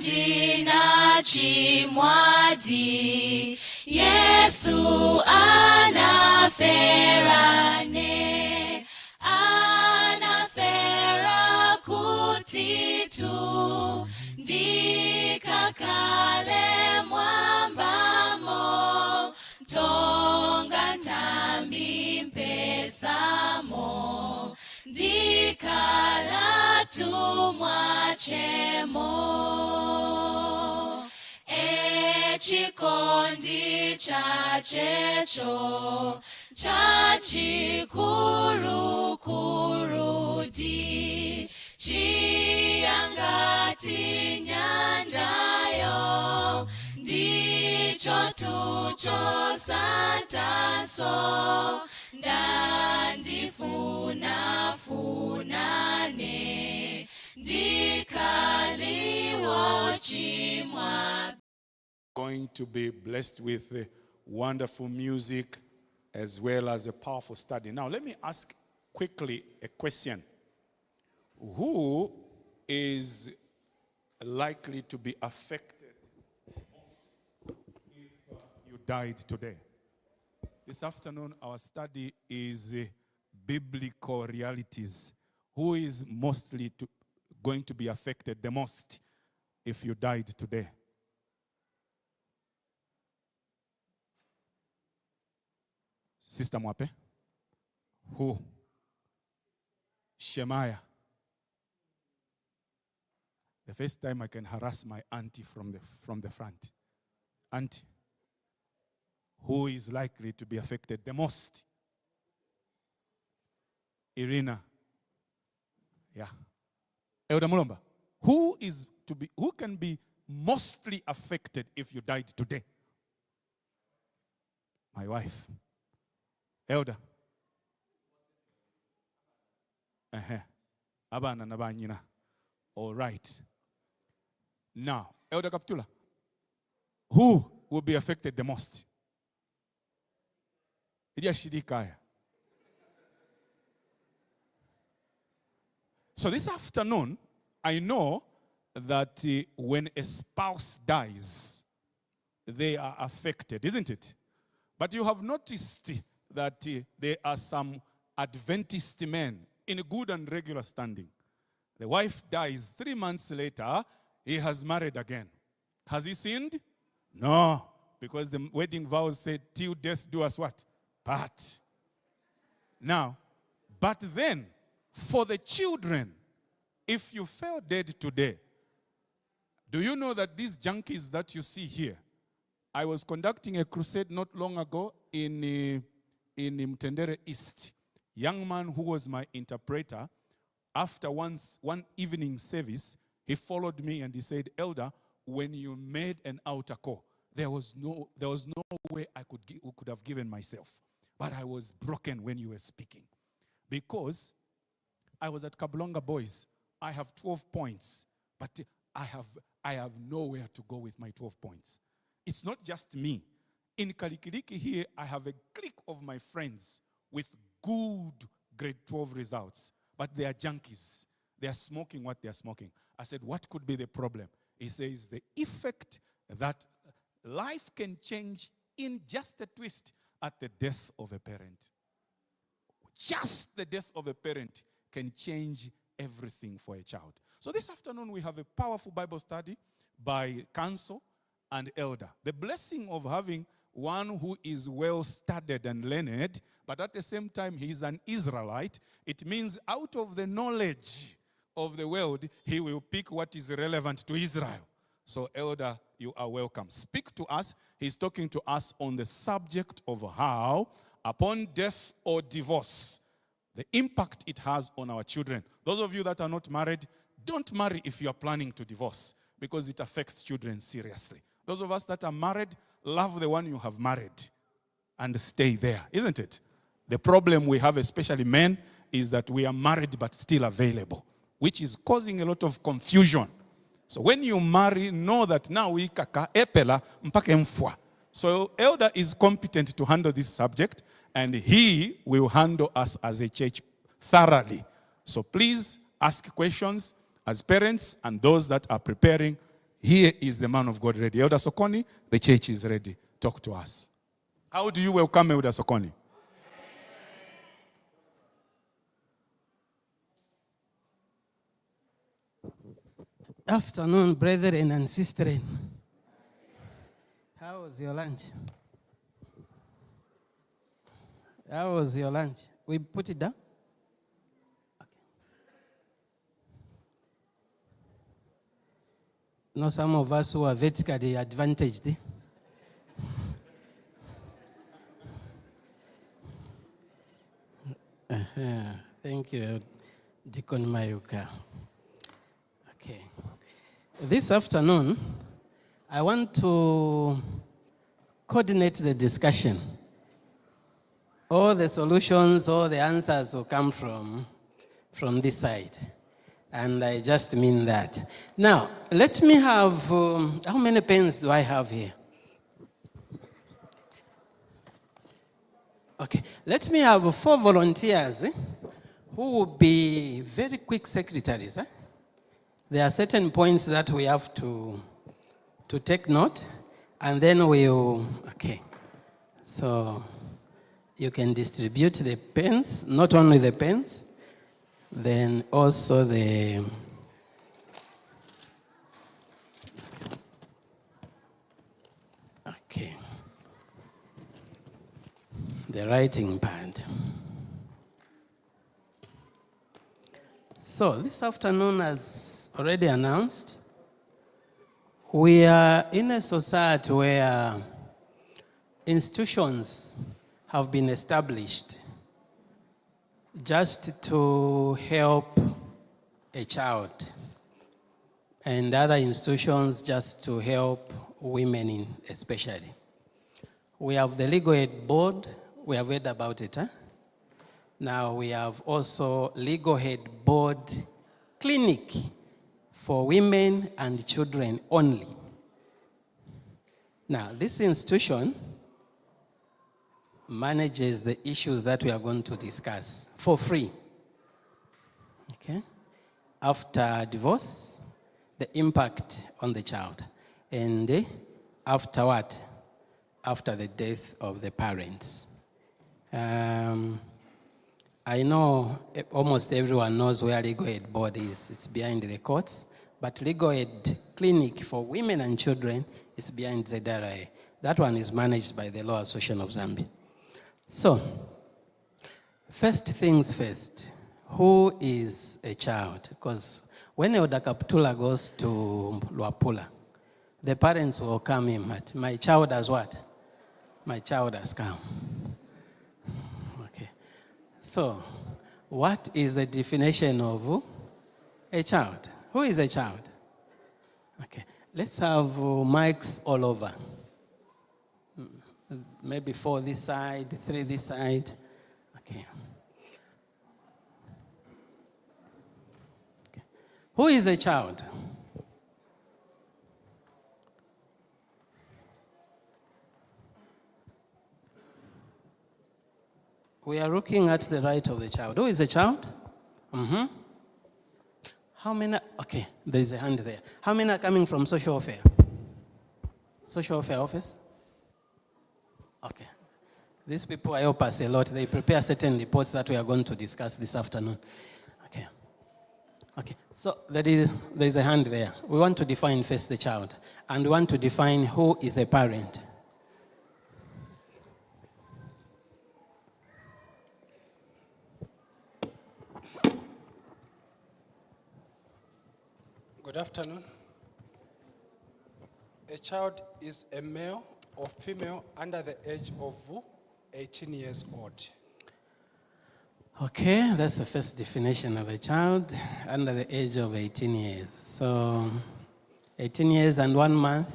ndina chimwadi Yesu anaferane anafera kutitu ndikakale mwambamo tonga ntambi mpesamo ndikala tumwachemo chikondi chachecho chachikurukudi chiangati nyanjayo ndicho tucho santanso ndandifunafunane ndikaliwo chimwa. Going to be blessed with wonderful music as well as a powerful study. Now, let me ask quickly a question. Who is likely to be affected most if you died today? This afternoon, our study is biblical realities. Who is mostly going to be affected the most if you died today? Sister Mwape? Who? Shemaiah. The first time I can harass my auntie from the front. Auntie, who is likely to be affected the most? Irina. Yeah. Elder Mulomba, who can be mostly affected if you died today? My wife. Elder. Abana nabanyina. All right. Now, Elder Kaptula, who will be affected the most? So this afternoon, I know that when a spouse dies, they are affected, isn't it? But you have noticed that there are some Adventist men in good and regular standing. The wife dies 3 months later, he has married again. Has he sinned? No, because the wedding vows said, till death do us what? Part. Now, but then, for the children, if you fell dead today, do you know that these junkies that you see here, I was conducting a crusade not long ago in Mtendere East. Young man who was my interpreter, after one evening service, he followed me and he said, Elder, when you made an altar call, there was no way I could have given myself. But I was broken when you were speaking. Because I was at Kabulonga Boys. I have 12 points, but I have nowhere to go with my 12 points. It's not just me. In Kalikiliki here, I have a clique of my friends with good grade 12 results, but they are junkies. They are smoking what they are smoking. I said, what could be the problem? He says, the effect that life can change in just a twist at the death of a parent. Just the death of a parent can change everything for a child. So this afternoon, we have a powerful Bible study by counsel and elder. The blessing of having one who is well-studied and learned, but at the same time, he is an Israelite. It means out of the knowledge of the world, he will pick what is relevant to Israel. So, elder, you are welcome. Speak to us. He's talking to us on the subject of how, upon death or divorce, the impact it has on our children. Those of you that are not married, don't marry if you are planning to divorce, because it affects children seriously. Those of us that are married, love the one you have married and stay there, isn't it? The problem we have, especially men, is that we are married but still available, which is causing a lot of confusion. So when you marry, know that now we kaka epela mpaka mfwa. So elder is competent to handle this subject, and he will handle us as a church thoroughly. So please ask questions as parents and those that are preparing. Here is the man of God ready. Elder Sokoni, the church is ready. Talk to us. How do you welcome Elder Sokoni? Afternoon, brethren and sisters. How was your lunch? How was your lunch? We put it down? Okay. No, some of us who are vertically advantaged. Thank you, Deacon Mayuka. Okay. This afternoon, I want to coordinate the discussion. All the solutions, all the answers will come from this side. And I just mean that. Now, let me have, how many pens do I have here? Okay, let me have 4 volunteers who will be very quick secretaries. There are certain points that we have to take note, and then we'll, okay. So you can distribute the pens, not only the pens, then also the okay, the writing pad. So this afternoon, as already announced, we are in a society where institutions have been established just to help a child, and other institutions just to help women especially. We have the Legal Aid Board. We have heard about it. Now we have also Legal Aid Board Clinic for women and children only. Now, this institution manages the issues that we are going to discuss for free. Okay? After divorce, the impact on the child. And after what? After the death of the parents. I know almost everyone knows where Legal Aid Board is. It's behind the courts. But Legal Aid Clinic for Women and Children is behind ZRA. That one is managed by the Law Association of Zambia. So, first things first, who is a child? Because when Elder Kaptula goes to Luapula, the parents will come in, my child has what? My child has come. Okay. So, what is the definition of a child? Who is a child? Okay. Let's have mics all over. Maybe 4 this side, 3 this side. Okay. Okay. Who is a child? We are looking at the right of the child. Who is a child? Mm-hmm. How many? Okay, there is a hand there. How many are coming from social welfare? Social welfare office? Okay. These people help us a lot. They prepare certain reports that we are going to discuss this afternoon. Okay. Okay. So there is a hand there. We want to define first the child, and we want to define who is a parent. Good afternoon. A child is a male or female under the age of 18 years old. Okay, that's the first definition of a child under the age of 18 years. So 18 years and 1 month,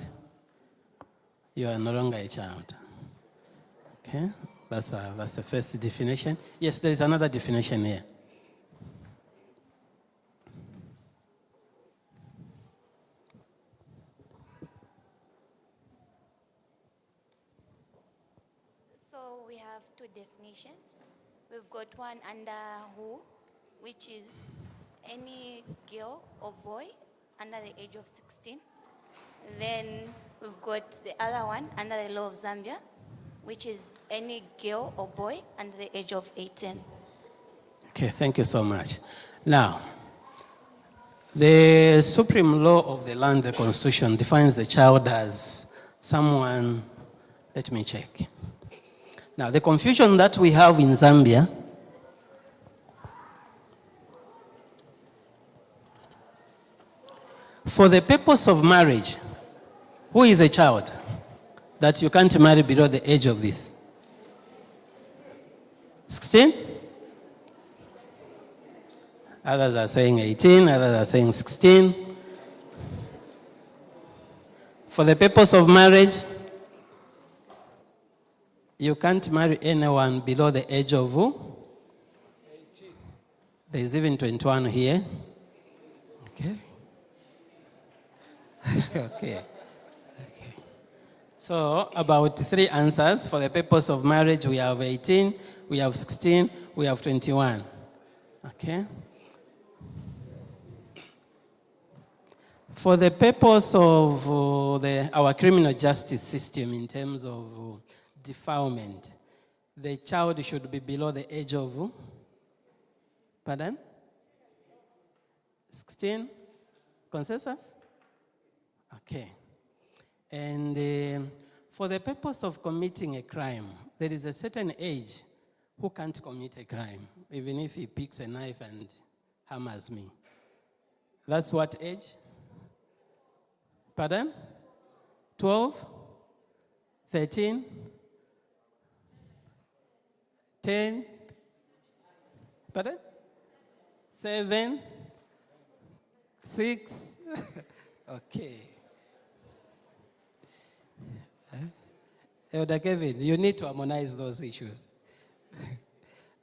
you are no longer a child. Okay, that's the first definition. Yes, there is another definition here. So we have 2 definitions. We've got one under who, which is any girl or boy under the age of 16. Then we've got the other one under the law of Zambia, which is any girl or boy under the age of 18. Okay, thank you so much. Now, the supreme law of the land, the Constitution, defines the child as someone. Let me check. Now, the confusion that we have in Zambia, for the purpose of marriage, who is a child that you can't marry below the age of this? 16? Others are saying 18, others are saying 16. For the purpose of marriage, you can't marry anyone below the age of who? 18. There's even 21 here. Okay. Okay. So about 3 answers. For the purpose of marriage, we have 18, we have 16, we have 21. Okay. For the purpose of our criminal justice system in terms of defilement, the child should be below the age of, pardon? 16? Consensus? Okay. And for the purpose of committing a crime, there is a certain age who can't commit a crime, even if he picks a knife and hammers me. That's what age? Pardon? 12? 13? 10? Pardon? 7? 6? Okay. Elder Kevin, you need to harmonize those issues.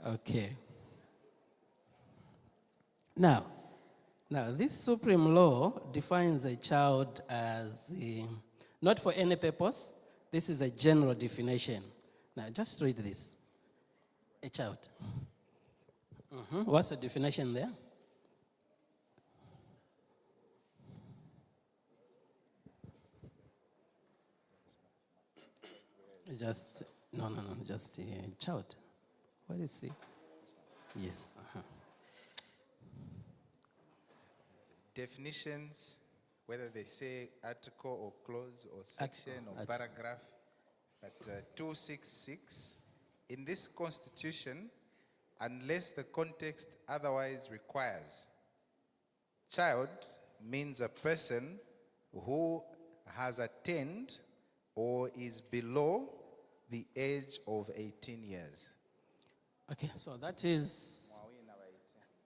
Okay. Now, this supreme law defines a child as not for any purpose. This is a general definition. Now, just read this. A child. What's the definition there? Just, just a child. What is it? Yes. Definitions, whether they say article or clause or section or paragraph, but 266, in this constitution, unless the context otherwise requires, child means a person who has attained or is below the age of 18 years. Okay, so that is,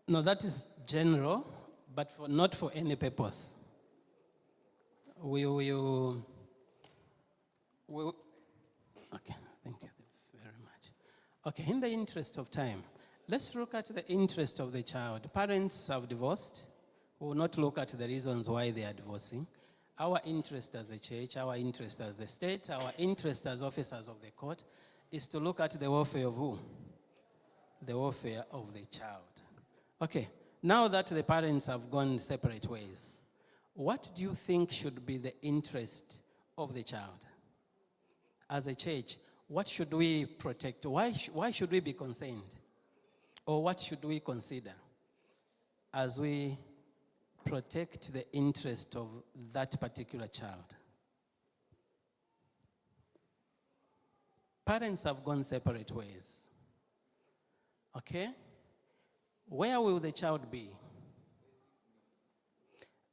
no, that is general, but not for any purpose. Okay, thank you very much. Okay, in the interest of time, let's look at the interest of the child. Parents have divorced. We will not look at the reasons why they are divorcing. Our interest as a church, our interest as the state, our interest as officers of the court is to look at the welfare of who? The welfare of the child. Okay, now that the parents have gone separate ways, what do you think should be the interest of the child? As a church, what should we protect? Why should we be concerned? Or what should we consider as we protect the interest of that particular child? Parents have gone separate ways. Okay? Where will the child be?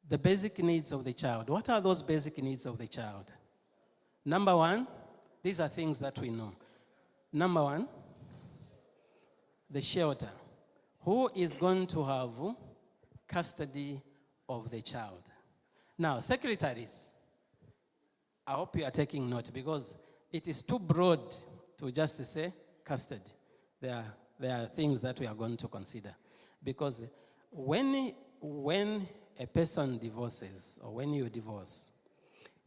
The basic needs of the child. What are those basic needs of the child? Number one, these are things that we know. Number one, the shelter. Who is going to have custody of the child? Now, secretaries, I hope you are taking note because it is too broad to just say custody. There are things that we are going to consider. Because when a person divorces, or when you divorce,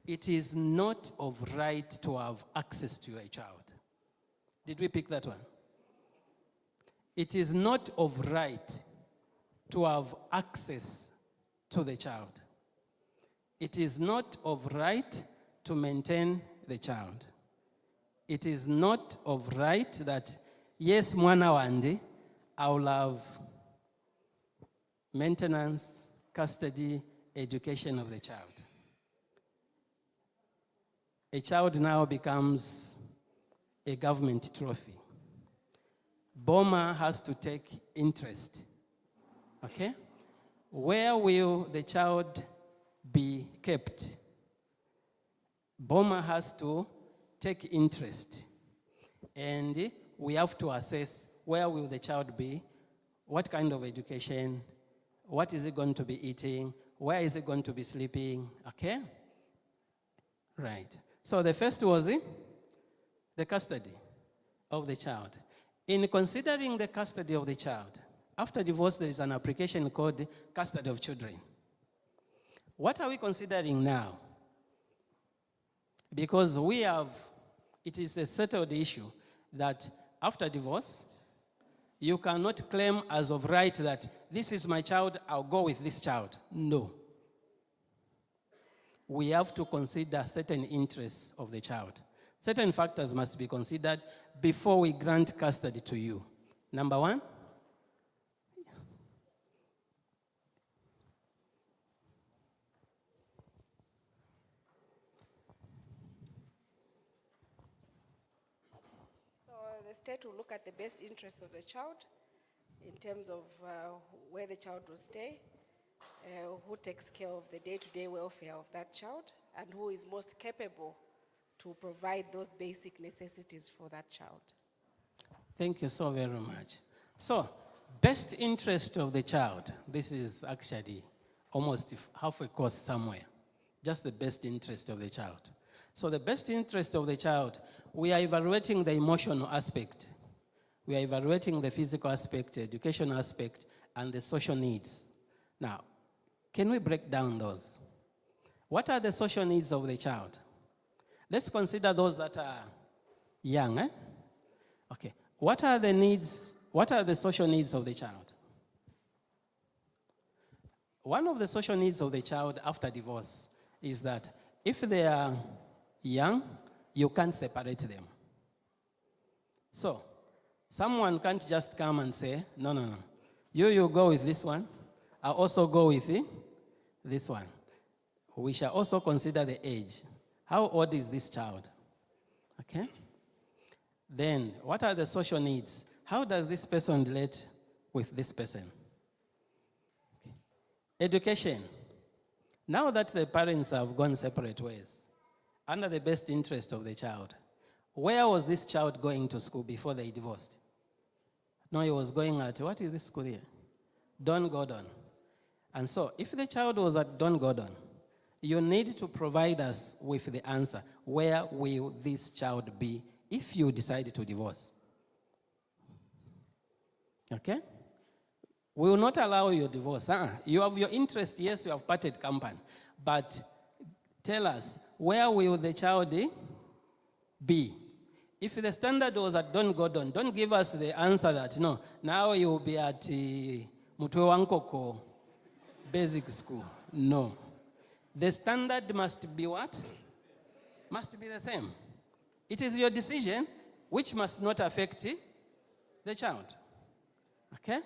it is not of right to have access to your child. Did we pick that one? It is not of right to have access to the child. it is not of right to maintain the child. It is not of right that, yes, mwana wandi, I will have maintenance, custody, education of the child. A child now becomes a government trophy. Boma has to take interest. Okay? Where will the child be kept? Boma has to take interest. And we have to assess where will the child be, what kind of education, what is it going to be eating, where is it going to be sleeping, okay? Right. So the first was the custody of the child. In considering the custody of the child, after divorce there is an application called custody of children. What are we considering now? Because it is a settled issue that after divorce, you cannot claim as of right that this is my child, I'll go with this child. No. We have to consider certain interests of the child. Certain factors must be considered before we grant custody to you. Number one, the state will look at the best interests of the child in terms of where the child will stay, who takes care of the day-to-day welfare of that child, and who is most capable to provide those basic necessities for that child. Thank you so very much. So, best interest of the child. This is actually almost half a course somewhere. Just the best interest of the child. So the best interest of the child, we are evaluating the emotional aspect. We are evaluating the physical aspect, educational aspect, and the social needs. Now, can we break down those? What are the social needs of the child? Let's consider those that are young. Okay. What are the needs? What are the social needs of the child? One of the social needs of the child after divorce is that if they are young, you can't separate them. So, someone can't just come and say, no. You go with this one. I'll also go with this one. We shall also consider the age. How old is this child? Okay? Then, what are the social needs? How does this person relate with this person? Okay. Education. Now that the parents have gone separate ways, under the best interest of the child, where was this child going to school before they divorced? No, he was going at, what is this school here? Don Gordon. And so, if the child was at Don Gordon, you need to provide us with the answer. Where will this child be if you decide to divorce? Okay? We will not allow your divorce. You have your interest, yes, you have parted company. But tell us, where will the child be? If the standard was at Don Gordon, don't give us the answer that, no, now you will be at Mutwe Wankoko Basic School. No. The standard must be what? Must be the same. It is your decision which must not affect the child. Okay?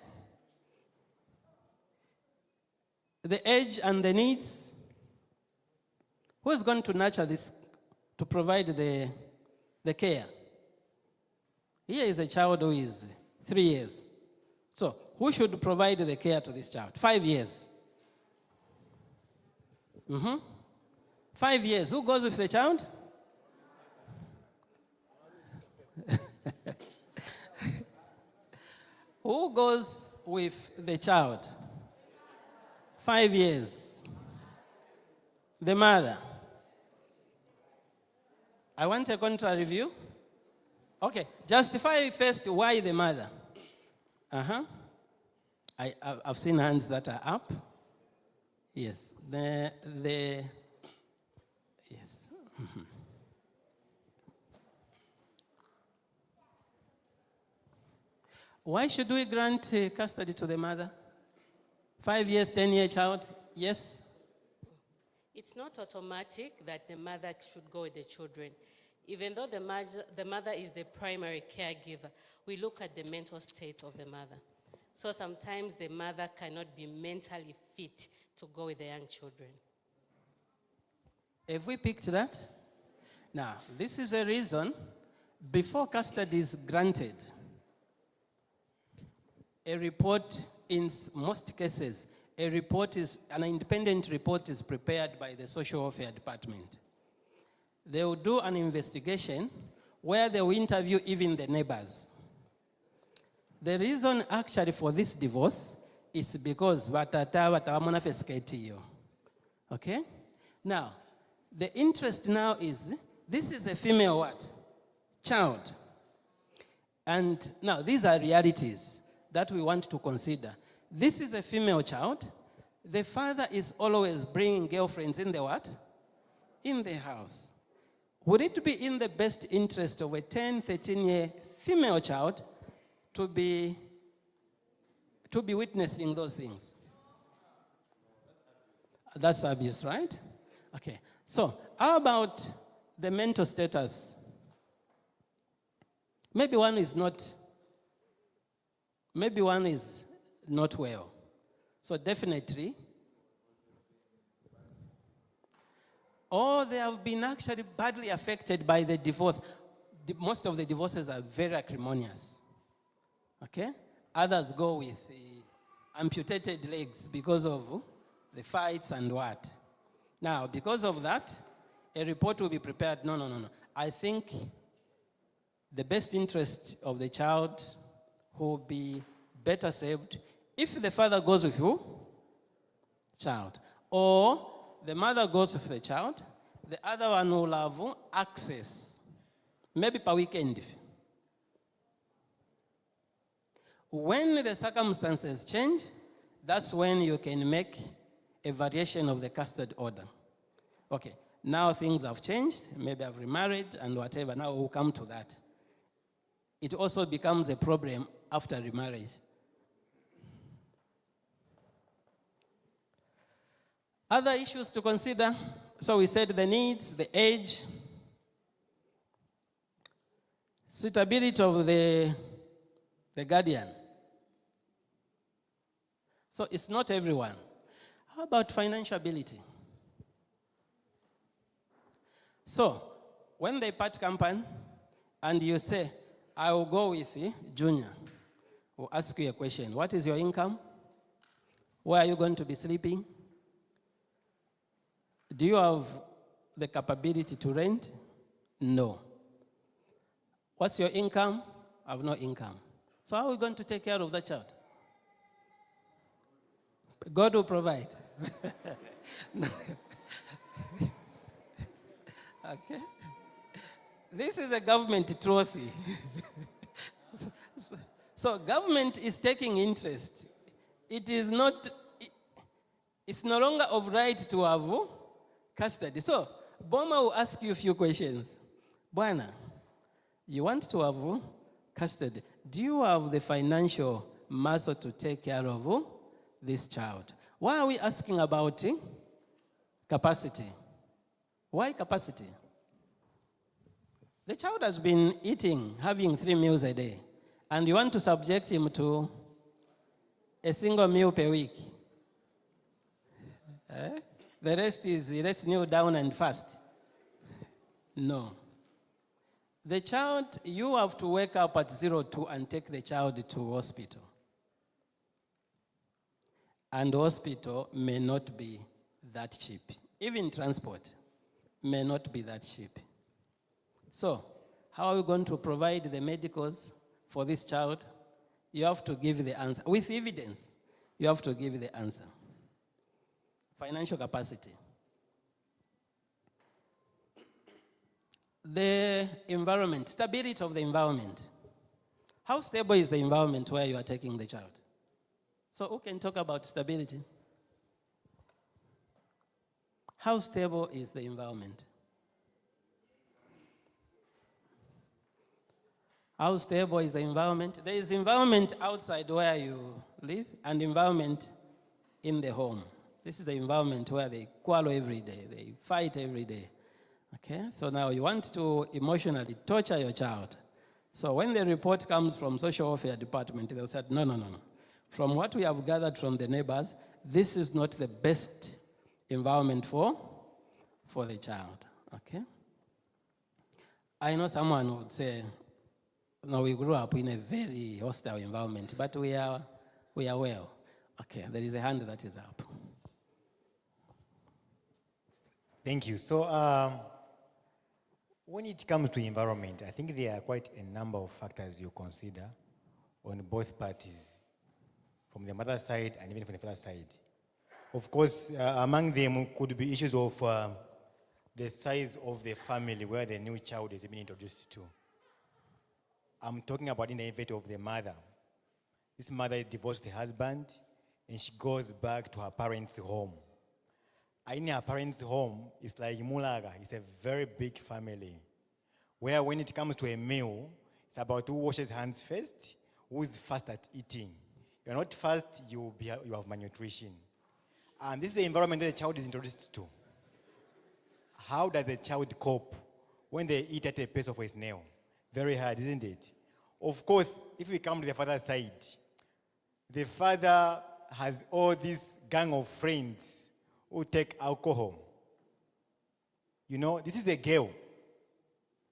The age and the needs. Who is going to nurture this, to provide the care? Here is a child who is 3 years. So, who should provide the care to this child? 5 years. 5 years. Who goes with the child? Who goes with the child? 5 years. The mother. I want a contrary view. Okay, justify first why the mother. I've seen hands that are up. Yes, yes. Why should we grant custody to the mother? 5 years, 10-year child? Yes? It's not automatic that the mother should go with the children. Even though the mother is the primary caregiver, we look at the mental state of the mother. So sometimes the mother cannot be mentally fit to go with the young children. Have we picked that? Now, this is a reason before custody is granted, a report in most cases, an independent report is prepared by the social welfare department. They will do an investigation where they will interview even the neighbors. The reason actually for this divorce is because okay? Now, the interest now is, this is a female what? Child. And now these are realities that we want to consider. This is a female child. The father is always bringing girlfriends in the what? In the house. Would it be in the best interest of a 10, 13-year female child to be witnessing those things? That's abuse, right? Okay. So, how about the mental status? Maybe one is not well. So definitely, or they have been actually badly affected by the divorce. Most of the divorces are very acrimonious. Okay? Others go with amputated legs because of the fights and what. Now, because of that, a report will be prepared. No. I think the best interest of the child will be better saved if the father goes with who? Child. Or the mother goes with the child, the other one will have access, maybe per weekend. When the circumstances change, that's when you can make a variation of the custody order. Okay, now things have changed, maybe I've remarried and whatever, now we'll come to that. It also becomes a problem after remarriage. Other issues to consider, so we said the needs, the age, suitability of the guardian. So it's not everyone. How about financial ability? So when they part company and you say, I will go with Junior, we'll ask you a question. What is your income? Where are you going to be sleeping? Do you have the capability to rent? No. What's your income? I have no income. So how are we going to take care of that child? God will provide. Okay. This is a government trophy. So government is taking interest. It's no longer of right to have custody. So Boma will ask you a few questions. Bwana, you want to have custody. Do you have the financial muscle to take care of this child? Why are we asking about capacity? Why capacity? The child has been having 3 meals a day, and you want to subject him to a single meal per week. The rest is, let's kneel down and fast. No. The child, you have to wake up at 02 and take the child to hospital. And hospital may not be that cheap. Even transport may not be that cheap. So, how are we going to provide the medicals for this child? You have to give the answer. With evidence, you have to give the answer. Financial capacity. The environment, stability of the environment. How stable is the environment where you are taking the child? So who can talk about stability? How stable is the environment? How stable is the environment? There is environment outside where you live and environment in the home. This is the environment where they quarrel every day, they fight every day. Okay, so now you want to emotionally torture your child. So when the report comes from social welfare department, they'll say, no. From what we have gathered from the neighbors, this is not the best environment for the child. Okay. I know someone would say, no, we grew up in a very hostile environment, but we are well. Okay, there is a hand that is up. Thank you. So when it comes to environment, I think there are quite a number of factors you consider on both parties, from the mother side and even from the father side. Of course, among them could be issues of the size of the family where the new child is being introduced to. I'm talking about in the event of the mother. This mother is divorced the husband and she goes back to her parents' home. In her parents' home, it's like Mulaga. It's a very big family. Where when it comes to a meal, it's about who washes hands first, who is fast at eating. You're not fast, you have malnutrition. And this is the environment that the child is introduced to. How does the child cope when they eat at a pace of a snail? Very hard, isn't it? Of course, if we come to the father's side, the father has all this gang of friends who take alcohol. You know, this is a girl.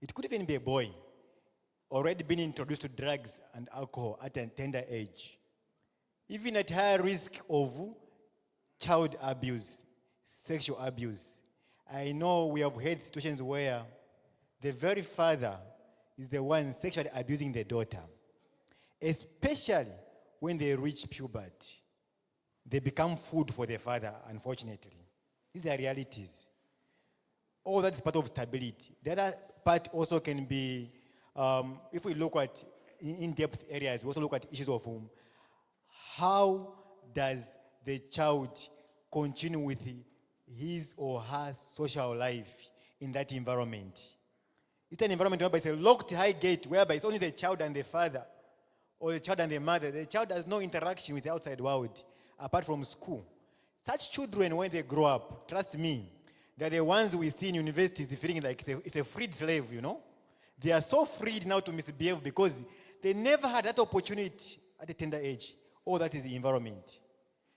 It could even be a boy, already been introduced to drugs and alcohol at a tender age. Even at high risk of child abuse, sexual abuse. I know we have had situations where the very father is the one sexually abusing the daughter, especially when they reach puberty. They become food for the father, unfortunately. These are realities. All that is part of stability. The other part also can be, if we look at in-depth areas, we also look at issues of how does the child continue with his or her social life in that environment. It's an environment whereby it's a locked high gate, whereby it's only the child and the father, or the child and the mother. The child has no interaction with the outside world, apart from school. Such children, when they grow up, trust me, they're the ones we see in universities feeling like it's a freed slave, you know. They are so freed now to misbehave because they never had that opportunity at a tender age. All that is the environment.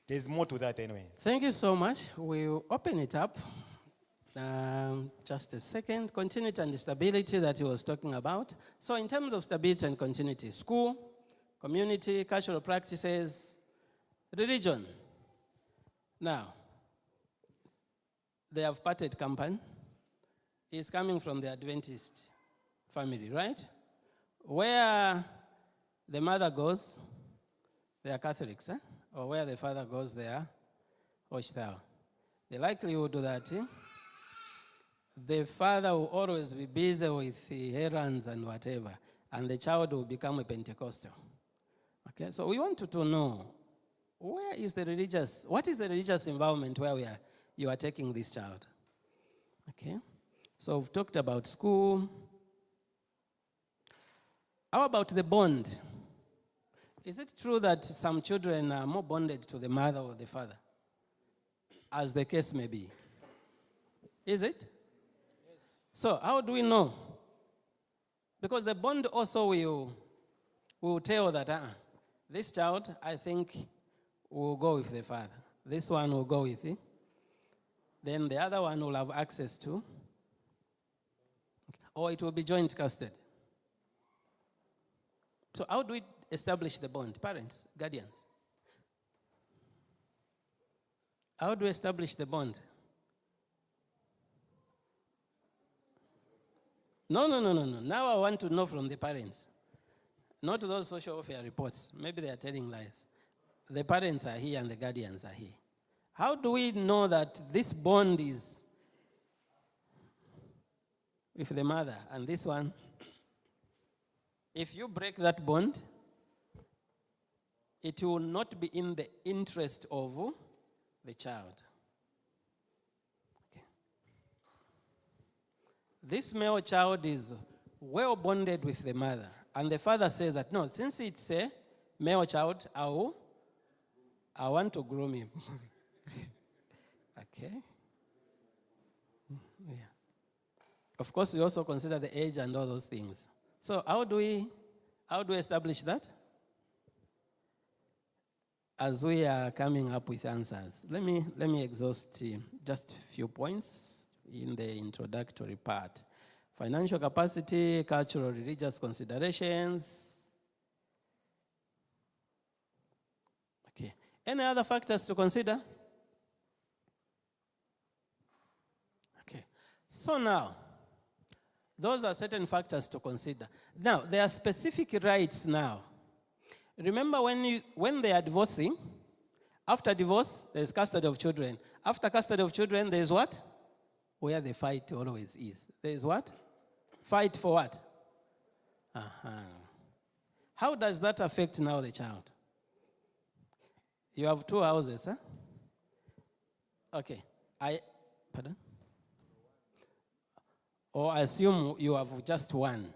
There's more to that anyway. Thank you so much. We'll open it up. Just a second. Continuity and stability that he was talking about. So in terms of stability and continuity, school, community, cultural practices, religion. Now, they have parted company. He's coming from the Adventist family, right? Where the mother goes, they are Catholics, eh? Or where the father goes, they are hostile. The likelihood that the father will always be busy with the errands and whatever, and the child will become a Pentecostal. Okay, so we want to know, what is the religious environment where you are taking this child? Okay, so we've talked about school. How about the bond? Is it true that some children are more bonded to the mother or the father? As the case may be. Is it? Yes. So how do we know? Because the bond also will tell that this child, I think, will go with the father. This one will go with it. Then the other one will have access to. Or it will be joint custody. So how do we establish the bond? Parents, guardians. How do we establish the bond? No. Now I want to know from the parents. Not those social welfare reports. Maybe they are telling lies. The parents are here and the guardians are here. How do we know that this bond is with the mother and this one? If you break that bond, it will not be in the interest of the child. Okay. This male child is well bonded with the mother, and the father says that, no, since it's a male child, I want to groom him. Okay. Yeah. Of course, we also consider the age and all those things. So how do we establish that? As we are coming up with answers, let me exhaust just a few points in the introductory part. Financial capacity, cultural, religious considerations. Okay. Any other factors to consider? Okay. So now, those are certain factors to consider. Now, there are specific rights now. Remember when they are divorcing, after divorce, there's custody of children. After custody of children, there's what? Where the fight always is. There's what? Fight for what? Uh-huh. How does that affect now the child? You have 2 houses, huh? Okay. Pardon? Or assume you have just one.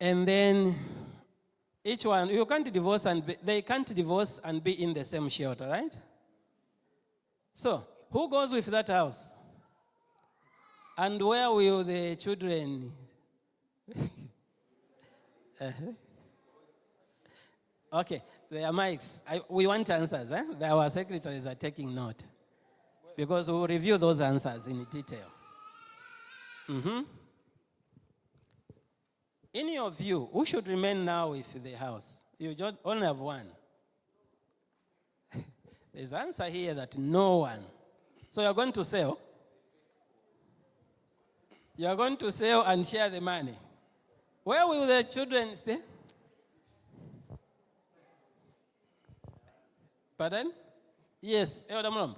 And then each one, you can't divorce they can't divorce and be in the same shelter, right? So, who goes with that house? And where will the children? Okay, there are mics. We want answers. Our secretaries are taking note. Because we'll review those answers in detail. In your view, who should remain now with the house? You just only have one. There's an answer here that no one. So you're going to sell? You're going to sell and share the money. Where will the children stay? Pardon? Yes, Elder Mlomba.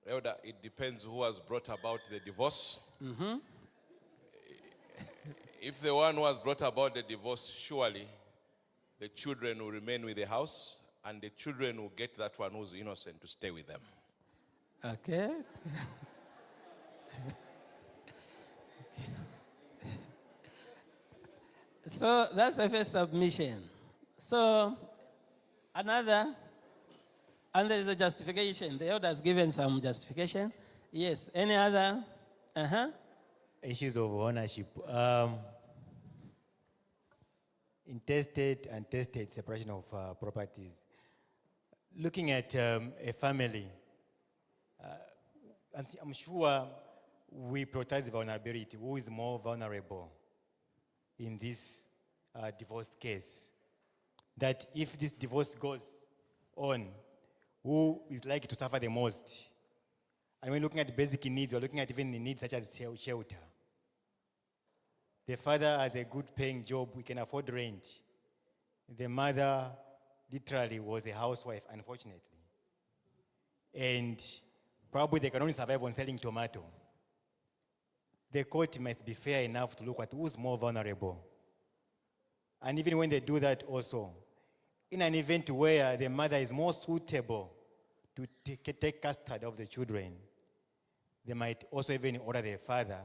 Elder, it depends who has brought about the divorce. If the one who has brought about the divorce, surely the children will remain with the house, and the children will get that one who's innocent to stay with them. Okay. So that's a first submission. So another, and there is a justification. The elder has given some justification. Yes. Any other? Issues of ownership. Intestate and testate separation of properties. Looking at a family, I'm sure we prioritize vulnerability. Who is more vulnerable in this divorce case? That if this divorce goes on, who is likely to suffer the most? And when looking at basic needs, we're looking at even the needs such as shelter. The father has a good paying job, we can afford rent. The mother literally was a housewife, unfortunately. And probably they can only survive on selling tomato. The court must be fair enough to look at who's more vulnerable. And even when they do that also, in an event where the mother is more suitable to take custody of the children, they might also even order the father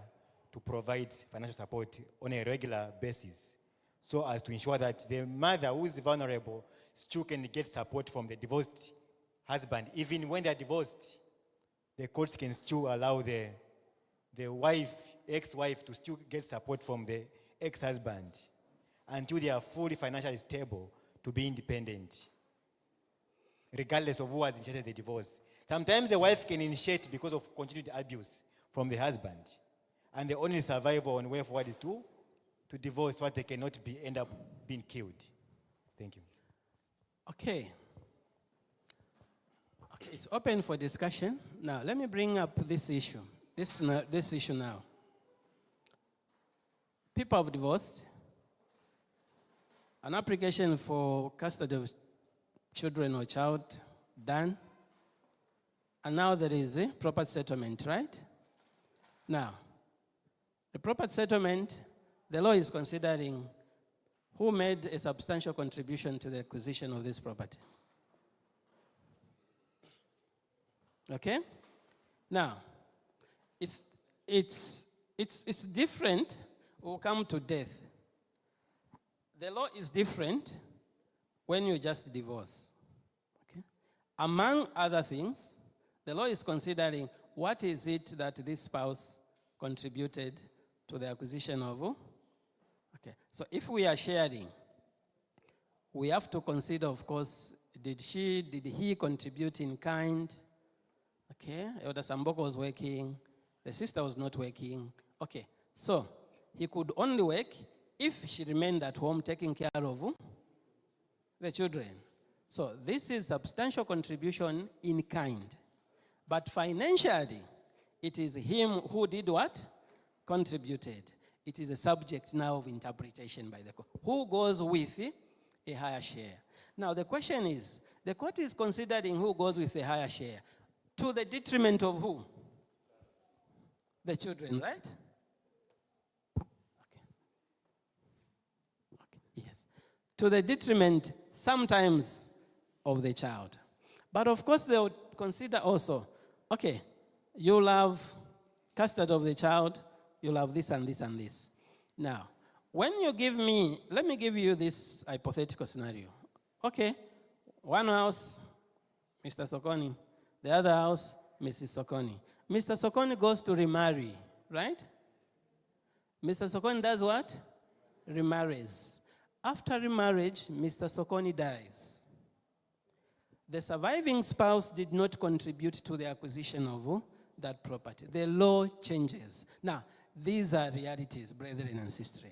to provide financial support on a regular basis so as to ensure that the mother who is vulnerable still can get support from the divorced husband. Even when they're divorced, the courts can still allow the wife, ex-wife, to still get support from the ex-husband until they are fully financially stable to be independent, regardless of who has initiated the divorce. Sometimes the wife can initiate because of continued abuse from the husband, and the only survival on way forward is to divorce, what they cannot end up being killed. Thank you. Okay. It's open for discussion. Now, let me bring up this issue. This issue now. People have divorced. An application for custody of children or child done. And now there is a property settlement, right? Now, the property settlement, the law is considering who made a substantial contribution to the acquisition of this property. Okay? Now, it's different. We'll come to death. The law is different when you just divorce. Okay? Among other things, the law is considering what is it that this spouse contributed to the acquisition of. Okay, so if we are sharing, we have to consider, of course, did he contribute in kind? Okay, Elder Samboko was working, the sister was not working. Okay, so he could only work if she remained at home taking care of the children. So this is substantial contribution in kind. But financially, it is him who did what? Contributed. It is a subject now of interpretation by the court. Who goes with a higher share? Now the question is, the court is considering who goes with a higher share to the detriment of who? The children, right? Okay. Yes. To the detriment sometimes of the child. But of course they would consider also, okay, you'll have custody of the child, you'll have this and this and this. Now, when you give me, let me give you this hypothetical scenario. Okay, one house, Mr. Sokoni, the other house, Mrs. Sokoni. Mr. Sokoni goes to remarry, right? Mr. Sokoni does what? Remarries. After remarriage, Mr. Sokoni dies. The surviving spouse did not contribute to the acquisition of that property. The law changes. Now, these are realities, brethren and sisters.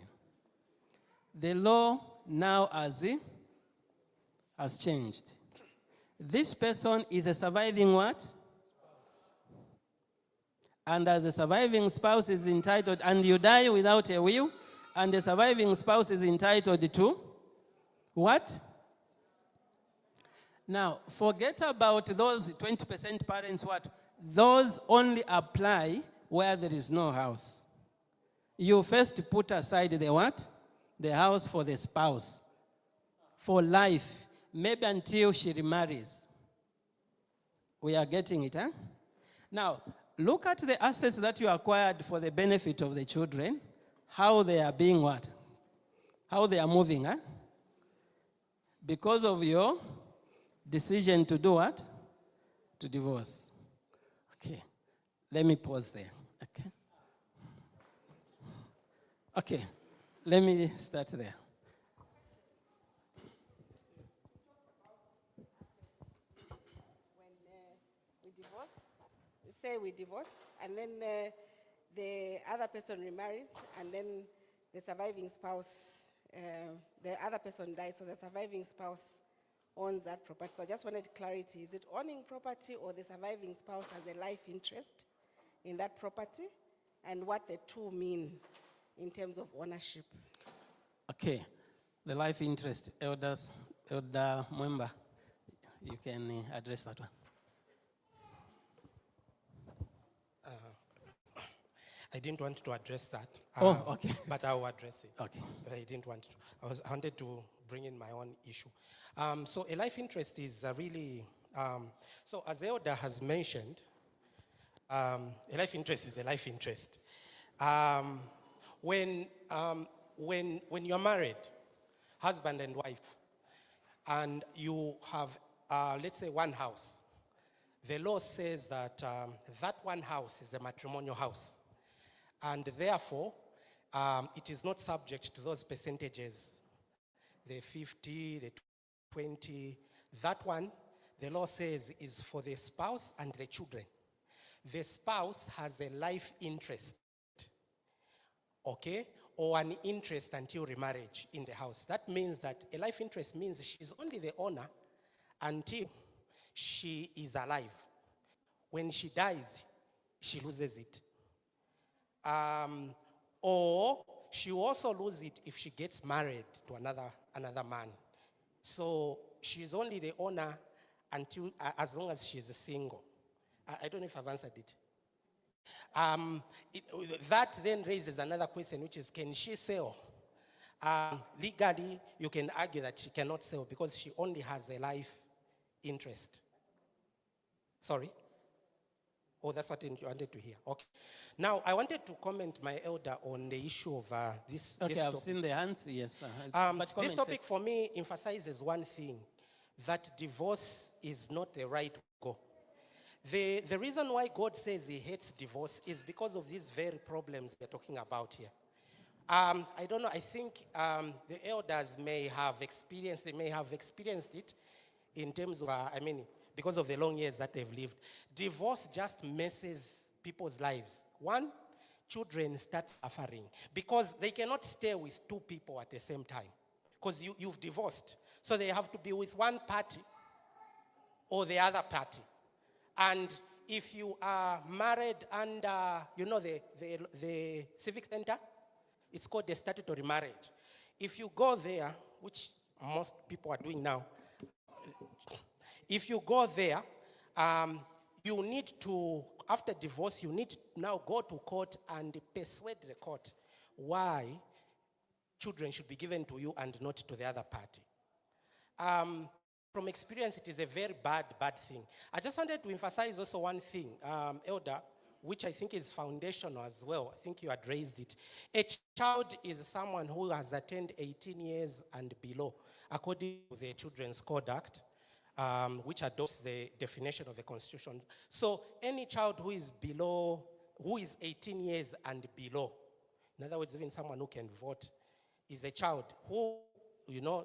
The law now has changed. This person is a surviving what? Spouse. And as a surviving spouse is entitled, and you die without a will, and the surviving spouse is entitled to what? Now, forget about those 20% parents, what? Those only apply where there is no house. You first put aside the what? The house for the spouse. For life, maybe until she remarries. We are getting it, huh? Now, look at the assets that you acquired for the benefit of the children, how they are being what? How they are moving, huh? Because of your decision to do what? To divorce. Okay, let me pause there, okay? Okay, let me start there. We divorce, and then the other person remarries, and then the surviving spouse, the other person dies, so the surviving spouse owns that property. So I just wanted clarity. Is it owning property, or the surviving spouse has a life interest in that property, and what the two mean in terms of ownership? Okay, the life interest, Elder Mwemba, you can address that one. I didn't want to address that. Okay. But I will address it. Okay. But I didn't want to. I wanted to bring in my own issue. So a life interest is really, so as the elder has mentioned, a life interest is a life interest. When you're married, husband and wife, and you have, let's say, one house, the law says that that one house is a matrimonial house. And therefore, it is not subject to those percentages, the 50, the 20. That one, the law says, is for the spouse and the children. The spouse has a life interest, okay, or an interest until remarriage in the house. That means that a life interest means she's only the owner until she is alive. When she dies, she loses it. Or she also loses it if she gets married to another man. So she's only the owner until as long as she's single. I don't know if I've answered it. That then raises another question, which is, can she sell? Legally, you can argue that she cannot sell because she only has a life interest. Sorry? Oh, that's what you wanted to hear. Okay. Now, I wanted to comment, my elder, on the issue of this. Okay, this I've topic. seen the hands, yes. This topic first. for me emphasizes one thing, that divorce is not the right way to go. The reason why God says he hates divorce is because of these very problems we're talking about here. I don't know, I think the elders may have experienced it in terms of, because of the long years that they've lived. Divorce just messes people's lives. One, children start suffering because they cannot stay with two people at the same time because you've divorced. So they have to be with one party or the other party. And if you are married under, the civic center, it's called the statutory marriage. If you go there, which most people are doing now, if you go there, you need to, after divorce, you need to now go to court and persuade the court why children should be given to you and not to the other party. From experience, it is a very bad thing. I just wanted to emphasize also one thing, Elder, which I think is foundational as well. I think you had raised it. A child is someone who has attained 18 years and below, according to the Children's Code Act, which adopts the definition of the Constitution. So any child who is 18 years and below, in other words, even someone who can vote, is a child who,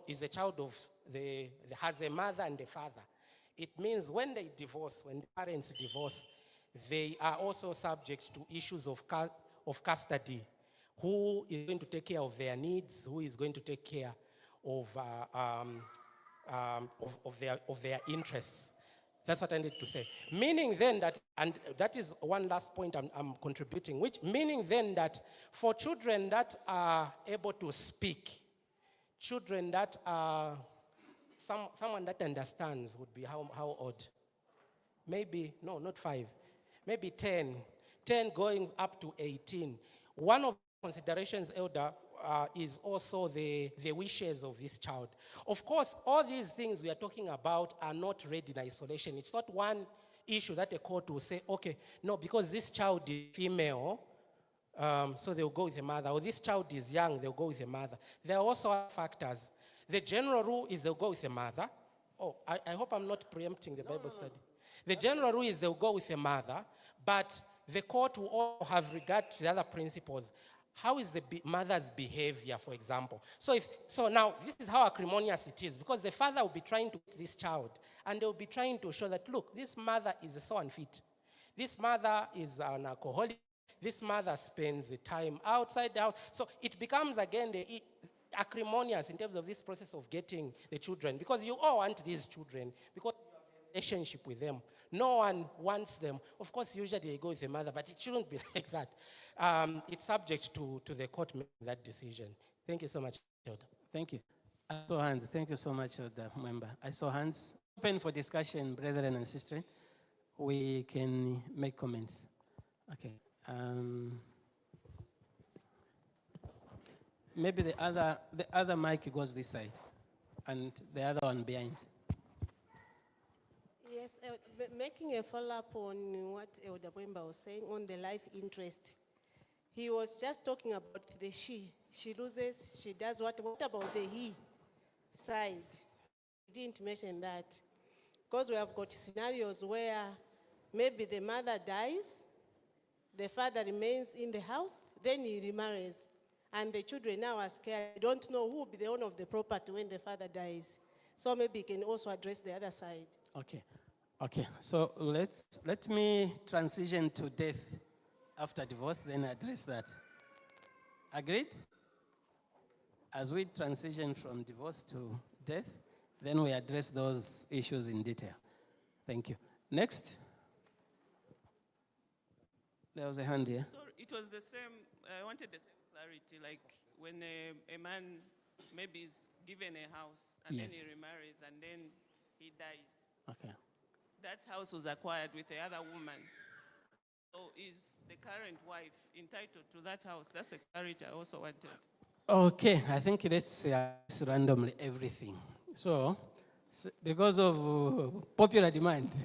is a child of has a mother and a father. It means when they divorce, when parents divorce, they are also subject to issues of custody. Who is going to take care of their needs? Who is going to take care of their interests? That's what I need to say. Meaning then that, and that is one last point I'm contributing, meaning then that for children that are able to speak, children that are, someone that understands would be how old? Maybe, no, not 5, maybe 10 going up to 18. One of the considerations, Elder, is also the wishes of this child. Of course, all these things we are talking about are not read in isolation. It's not one issue that a court will say, okay, no, because this child is female, so they'll go with the mother, or this child is young, they'll go with the mother. There are also other factors. The general rule is they'll go with the mother. Oh, I hope I'm not preempting the Bible study. The general rule is they'll go with the mother, but the court will also have regard to the other principles. How is the mother's behavior, for example? So now, this is how acrimonious it is, because the father will be trying to get this child, and they'll be trying to show that, look, this mother is so unfit. This mother is an alcoholic. This mother spends the time outside the house. So it becomes, again, acrimonious in terms of this process of getting the children, because you all want these children, because you have a relationship with them. No one wants them. Of course, usually they go with the mother, but it shouldn't be like that. It's subject to the court making that decision. Thank you so much, Elder. Thank you. I saw hands. Thank you so much, Elder Member. I saw hands. Open for discussion, brethren and sisters. We can make comments. Okay. Maybe the other mic goes this side, and the other one behind. Yes, making a follow-up on what Elder Bwemba was saying on the life interest. He was just talking about the she. She loses, she does what? What about the he side? He didn't mention that. Because we have got scenarios where maybe the mother dies, the father remains in the house, then he remarries. And the children now are scared. They don't know who will be the owner of the property when the father dies. So maybe he can also address the other side. Okay. So let me transition to death after divorce, then address that. Agreed? As we transition from divorce to death, then we address those issues in detail. Thank you. Next. There was a hand here. So it was the same, I wanted the same clarity, like when a man maybe is given a house and Yes. then he remarries and then he dies. Okay. That house was acquired with the other woman. So is the current wife entitled to that house? That's a clarity I also wanted. Okay, I think let's randomly everything. So because of popular demand,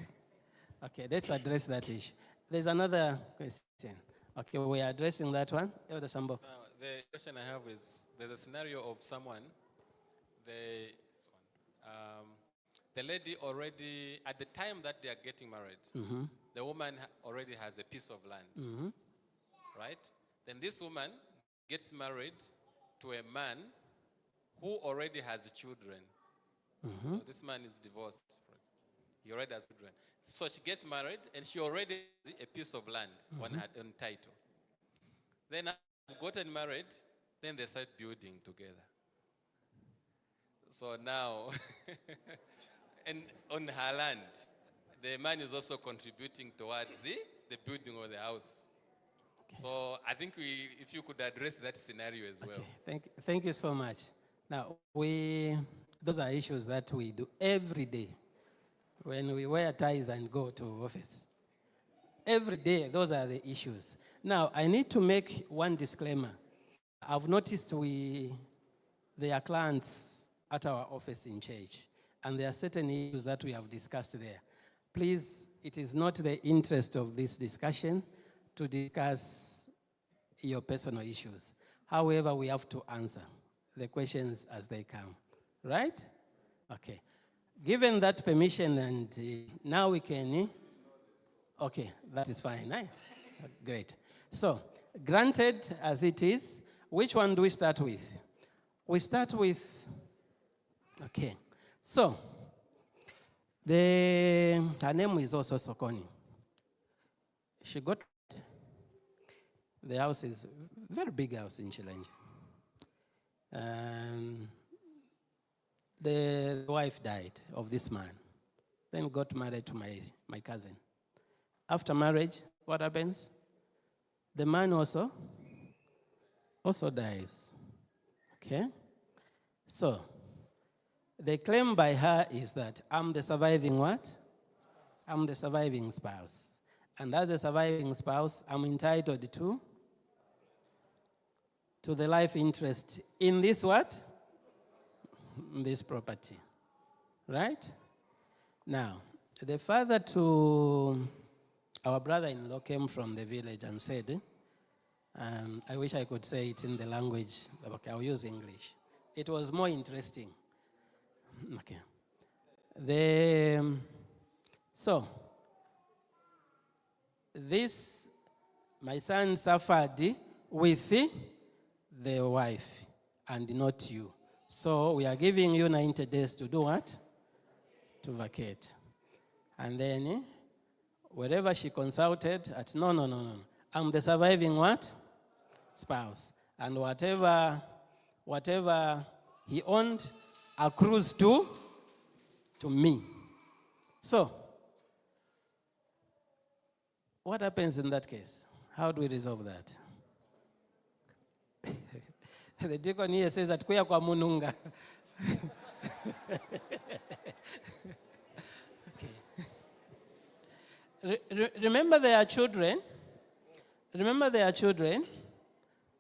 okay, let's address that issue. There's another question. Okay, we are addressing that one. Elder Sambo. The question I have is, there's a scenario of someone, the lady already, at the time that they are getting married, the woman already has a piece of land, right? Then this woman gets married to a man who already has children. So this man is divorced. He already has children. So she gets married and she already has a piece of land on her own title. Then after gotten married, then they start building together. So now, and on her land, the man is also contributing towards the building of the house. So I think if you could address that scenario as well. Thank you so much. Now, those are issues that we do every day when we wear ties and go to office. Every day, those are the issues. Now, I need to make one disclaimer. I've noticed there are clients at our office in church, and there are certain issues that we have discussed there. Please, it is not the interest of this discussion to discuss your personal issues. However, we have to answer the questions as they come, right? Okay. Given that permission, and now we can, okay, that is fine. Eh? Great. So, granted as it is, which one do we start with? We start with, okay. So, her name is also Sokoni. She got, the house is a very big house in Chilenji. The wife died of this man, then got married to my cousin. After marriage, what happens? The man also dies, okay? So, the claim by her is that I'm the surviving what? I'm the surviving spouse. And as a surviving spouse, I'm entitled to the life interest in this what? This property, right? Now, the father to our brother-in-law came from the village and said, I wish I could say it in the language, okay, I'll use English. It was more interesting. Okay. So, my son suffered with the wife and not you. So we are giving you 90 days to do what? To vacate. And then wherever she consulted, no. I'm the surviving what? Spouse. And whatever he owned accrues to me. So, what happens in that case? How do we resolve that? The deacon here says that kuya kwa mununga. Okay. Remember there are children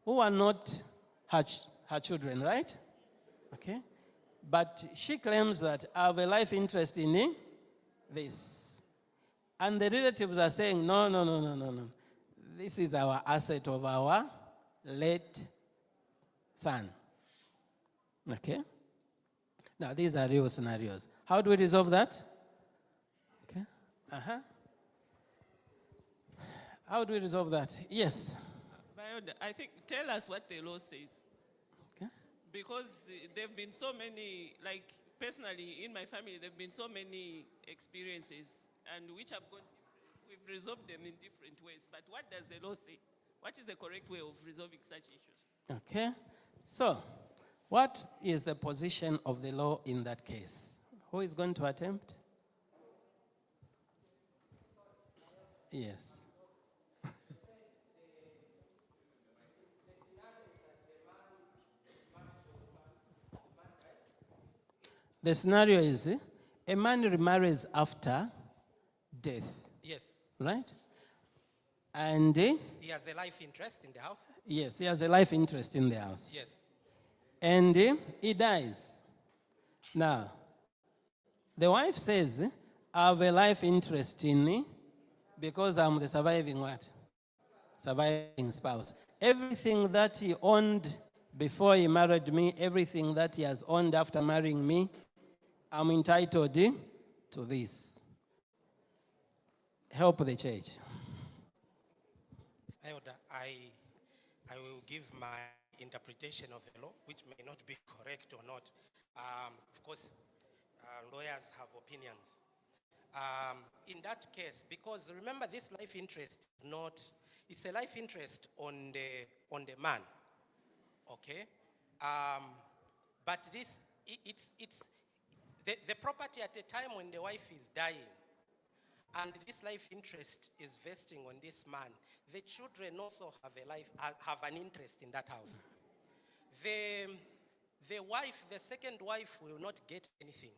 who are not her children, right? Okay. But she claims that I have a life interest in this. And the relatives are saying, no. This is our asset of our late son. Okay? Now, these are real scenarios. How do we resolve that? Okay? How do we resolve that? Yes. I think, tell us what the law says. Okay. Because there have been so many, like personally in my family, there have been so many experiences and which have gone different. We've resolved them in different ways. But what does the law say? What is the correct way of resolving such issues? Okay. So, what is the position of the law in that case? Who is going to attempt? Yes. The scenario is a man remarries after death. Yes. Right? And he has a life interest in the house? Yes, he has a life interest in the house. Yes. And he dies. Now, the wife says, I have a life interest in me because I'm the surviving what? Surviving spouse. Everything that he owned before he married me, everything that he has owned after marrying me, I'm entitled to this. Help the church. Elder, I will give my interpretation of the law, which may not be correct or not. Of course, lawyers have opinions. In that case, because remember this life interest is not, it's a life interest on the man, okay? But this, it's the property at the time when the wife is dying, and this life interest is vesting on this man, the children also have an interest in that house. The wife, the second wife, will not get anything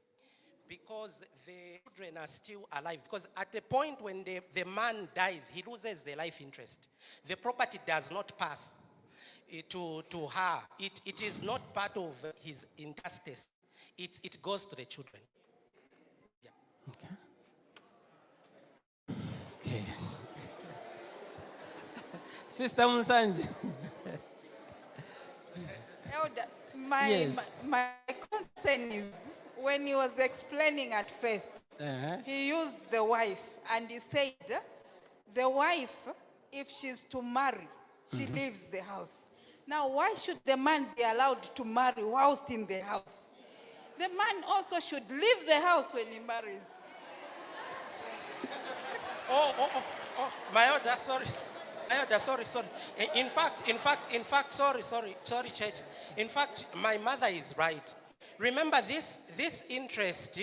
because the children are still alive. Because at the point when the man dies, he loses the life interest. The property does not pass to her. It is not part of his intestacy. It goes to the children. Yeah. Okay. Sister Musanji. Elder, Yes. my concern is when he was explaining at first, he used the wife and he said the wife, if she's to marry, she leaves the house. Now, why should the man be allowed to marry whilst in the house? The man also should leave the house when he marries. My elder, sorry. My elder, sorry. In fact, sorry, church. In fact, my mother is right. Remember this interest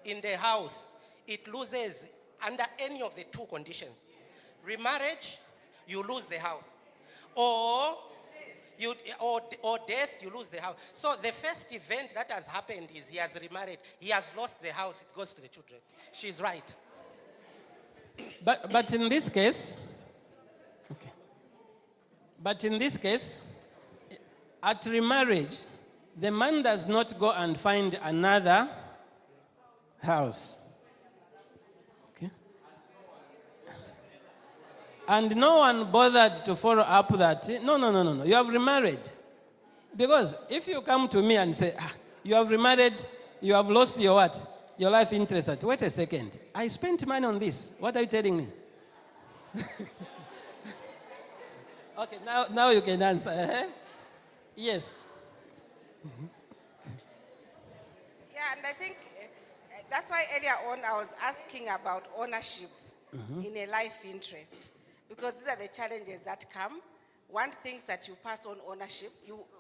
in the house, it loses under any of the two conditions. Remarriage, you lose the house. Or death, you lose the house. So the first event that has happened is he has remarried. He has lost the house. It goes to the children. She's right. But in this case, okay. But in this case, at remarriage, the man does not go and find another house. Okay. And no one bothered to follow up that. No. You have remarried. Because if you come to me and say, you have remarried, you have lost your what? Your life interest. Wait a second. I spent money on this. What are you telling me? Okay, now you can answer. Yes. Yeah, and I think that's why earlier on I was asking about ownership in a life interest. Because these are the challenges that come. One thing is that you pass on ownership.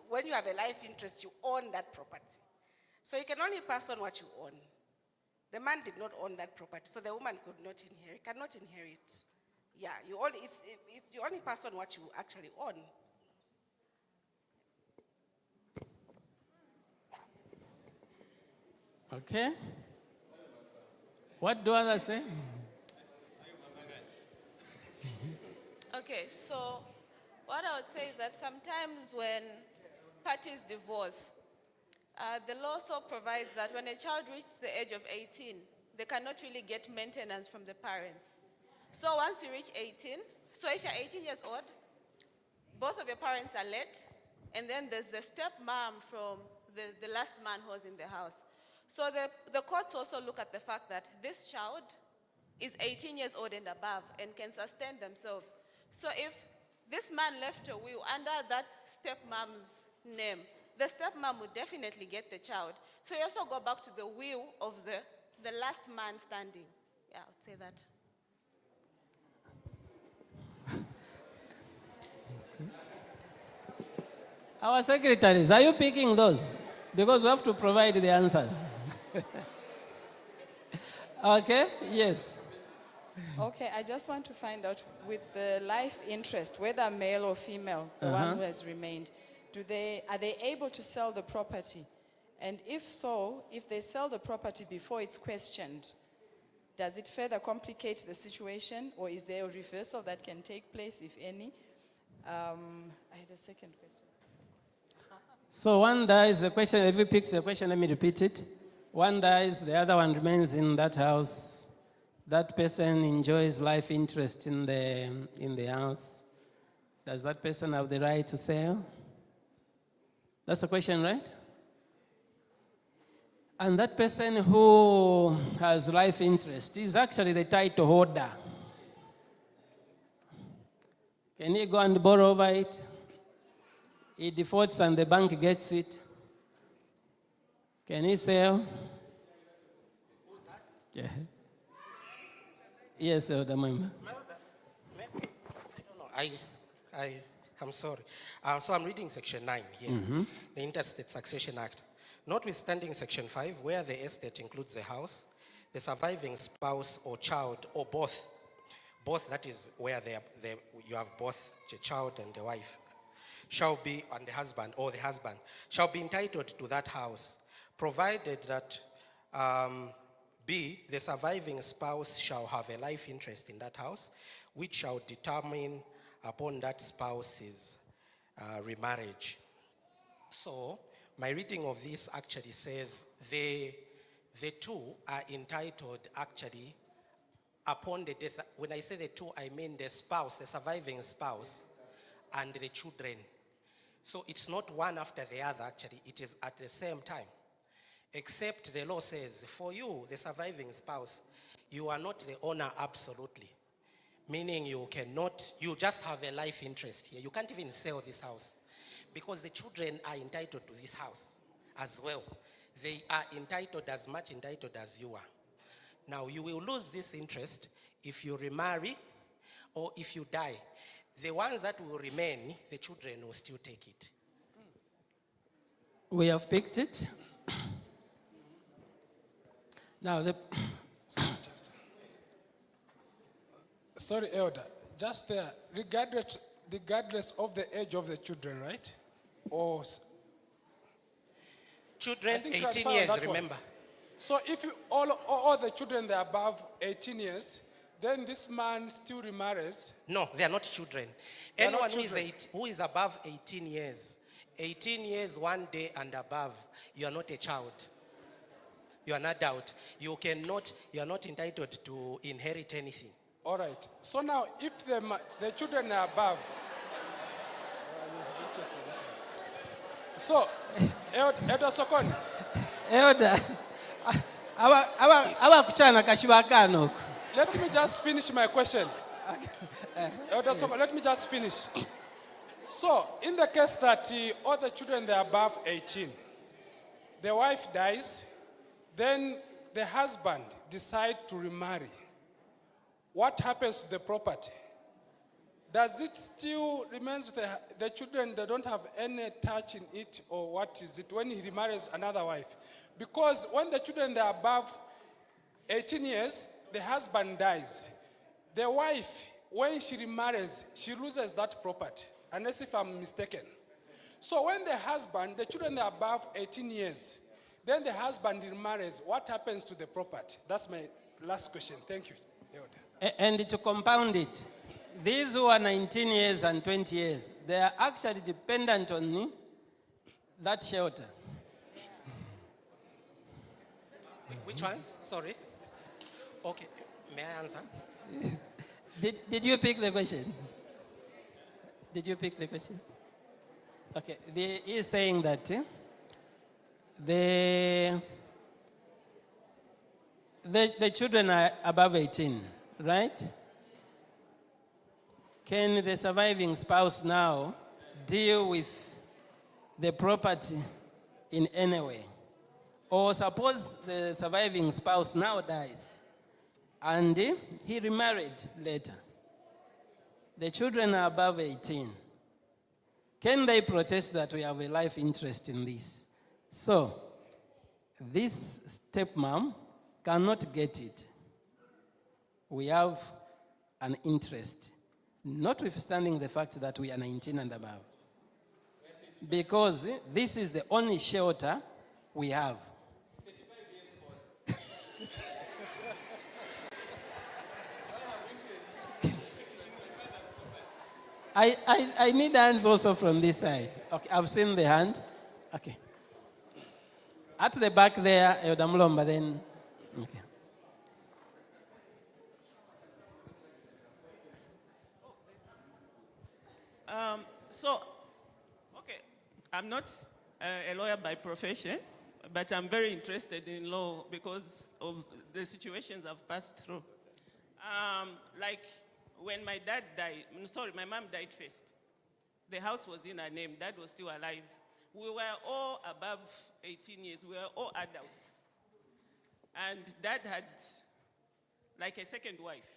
When you have a life interest, you own that property. So you can only pass on what you own. The man did not own that property, so the woman cannot inherit. Yeah, you only pass on what you actually own. Okay. What do others say? Okay, so what I would say is that sometimes when parties divorce, the law so provides that when a child reaches the age of 18, they cannot really get maintenance from the parents. So once you reach 18, so if you're 18 years old, both of your parents are late, and then there's the stepmom from the last man who was in the house. So the courts also look at the fact that this child is 18 years old and above and can sustain themselves. So if this man left a will under that stepmom's name, the stepmom would definitely get the child. So you also go back to the will of the last man standing. Yeah, I would say that. Our secretaries, are you picking those? Because we have to provide the answers. Okay, yes. Okay, I just want to find out with the life interest, whether male or female, the one who has remained, are they able to sell the property? And if so, if they sell the property before it's questioned, does it further complicate the situation, or is there a reversal that can take place, if any? I had a second question. So one dies, the question, if you picked the question, let me repeat it. One dies, the other one remains in that house. That person enjoys life interest in the house. Does that person have the right to sell? That's the question, right? And that person who has life interest is actually the title holder. Can he go and borrow over it? He defaults and the bank gets it. Can he sell? Yeah. Yes, Elder Member. I'm sorry. So I'm reading Section 9 here, the Interstate Succession Act. Notwithstanding Section 5, where the estate includes the house, the surviving spouse or child, or both, that is where you have both the child and the wife, shall be, and the husband, or the husband, shall be entitled to that house, provided that B, the surviving spouse shall have a life interest in that house, which shall determine upon that spouse's remarriage. So, my reading of this actually says the two are entitled actually upon the death. When I say the two, I mean the spouse, the surviving spouse, and the children. So it's not one after the other, actually, it is at the same time. Except the law says, for you, the surviving spouse, you are not the owner absolutely. Meaning you just have a life interest here. You can't even sell this house because the children are entitled to this house as well. They are entitled, as much entitled as you are. Now, you will lose this interest if you remarry or if you die. The ones that will remain, the children will still take it. We have picked it. Now, Sorry, Elder. Just there, regardless of the age of the children, right? Or children, 18 years, remember. So if all the children they are above 18 years, then this man still remarries. No, they are not children. Anyone who is above 18 years, 18 years, 1 day and above, you are not a child. You are an adult. You are not entitled to inherit anything. All right. So now, if the children are above, so Elder Sokoni. Elder, let me just finish my question. Elder Sokoni, let me just finish. So, in the case that all the children they are above 18, the wife dies, then the husband decides to remarry. What happens to the property? Does it still remain with the children? They don't have any touch in it, or what is it when he remarries another wife? Because when the children are above 18 years, the husband dies. The wife, when she remarries, she loses that property, unless if I'm mistaken. So when the children are above 18 years, then the husband remarries, what happens to the property? That's my last question. Thank you. And to compound it, these who are 19 years and 20 years, they are actually dependent on that shelter. Which ones? Sorry. Okay. May I answer? Did you pick the question? Did you pick the question? Okay. He is saying that the children are above 18. Right? Can the surviving spouse now deal with the property in any way? Or suppose the surviving spouse now dies and he remarried later. The children are above 18. Can they protest that we have a life interest in this? So, this stepmom cannot get it. We have an interest, notwithstanding the fact that we are 19 and above. Because this is the only shelter we have. I need hands also from this side. Okay, I've seen the hand. Okay. At the back there, Elder Mulomba, then. Okay. Okay, I'm not a lawyer by profession, but I'm very interested in law because of the situations I've passed through. Like when my dad died, my mom died first. The house was in her name, dad was still alive. We were all above 18 years, we were all adults. And dad had like a second wife.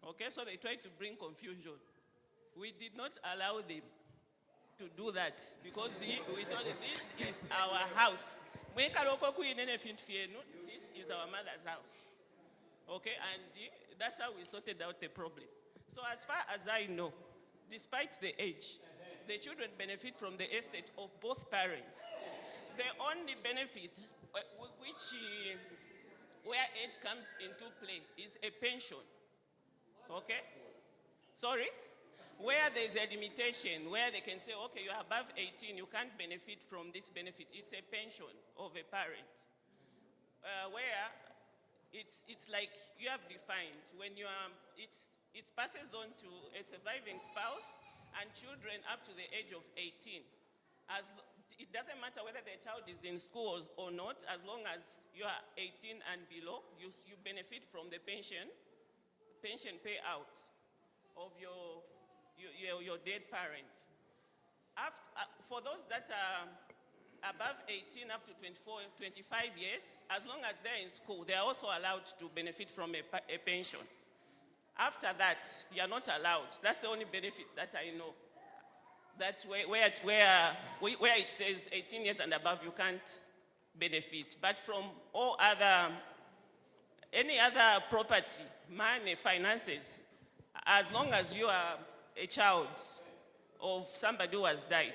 Okay, so they tried to bring confusion. We did not allow them to do that because we told them this is our house. This is our mother's house. Okay, and that's how we sorted out the problem. So as far as I know, despite the age, the children benefit from the estate of both parents. The only benefit where age comes into play is a pension. Okay? Sorry? Where there's a limitation, where they can say, okay, you're above 18, you can't benefit from this benefit. It's a pension of a parent. Where it's like you have defined, when you are, it passes on to a surviving spouse and children up to the age of 18. It doesn't matter whether the child is in schools or not, as long as you are 18 and below, you benefit from the pension payout of your dead parent. For those that are above 18 up to 24, 25 years, as long as they're in school, they're also allowed to benefit from a pension. After that, you're not allowed. That's the only benefit that I know. That where it says 18 years and above, you can't benefit. But from any other property, money, finances, as long as you are a child of somebody who has died,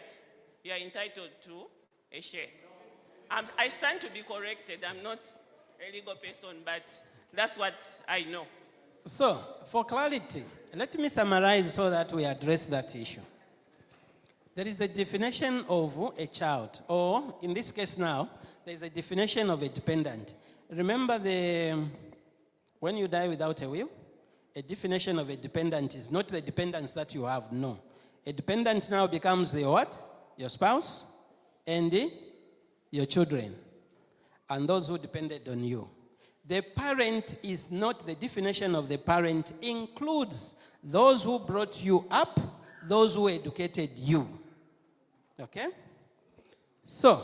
you are entitled to a share. I stand to be corrected. I'm not a legal person, but that's what I know. So, for clarity, let me summarize so that we address that issue. There is a definition of a child, or in this case now, there is a definition of a dependent. Remember when you die without a will, a definition of a dependent is not the dependence that you have, no. A dependent now becomes the what? Your spouse and your children and those who depended on you. The parent is not, the definition of the parent includes those who brought you up, those who educated you. Okay? So,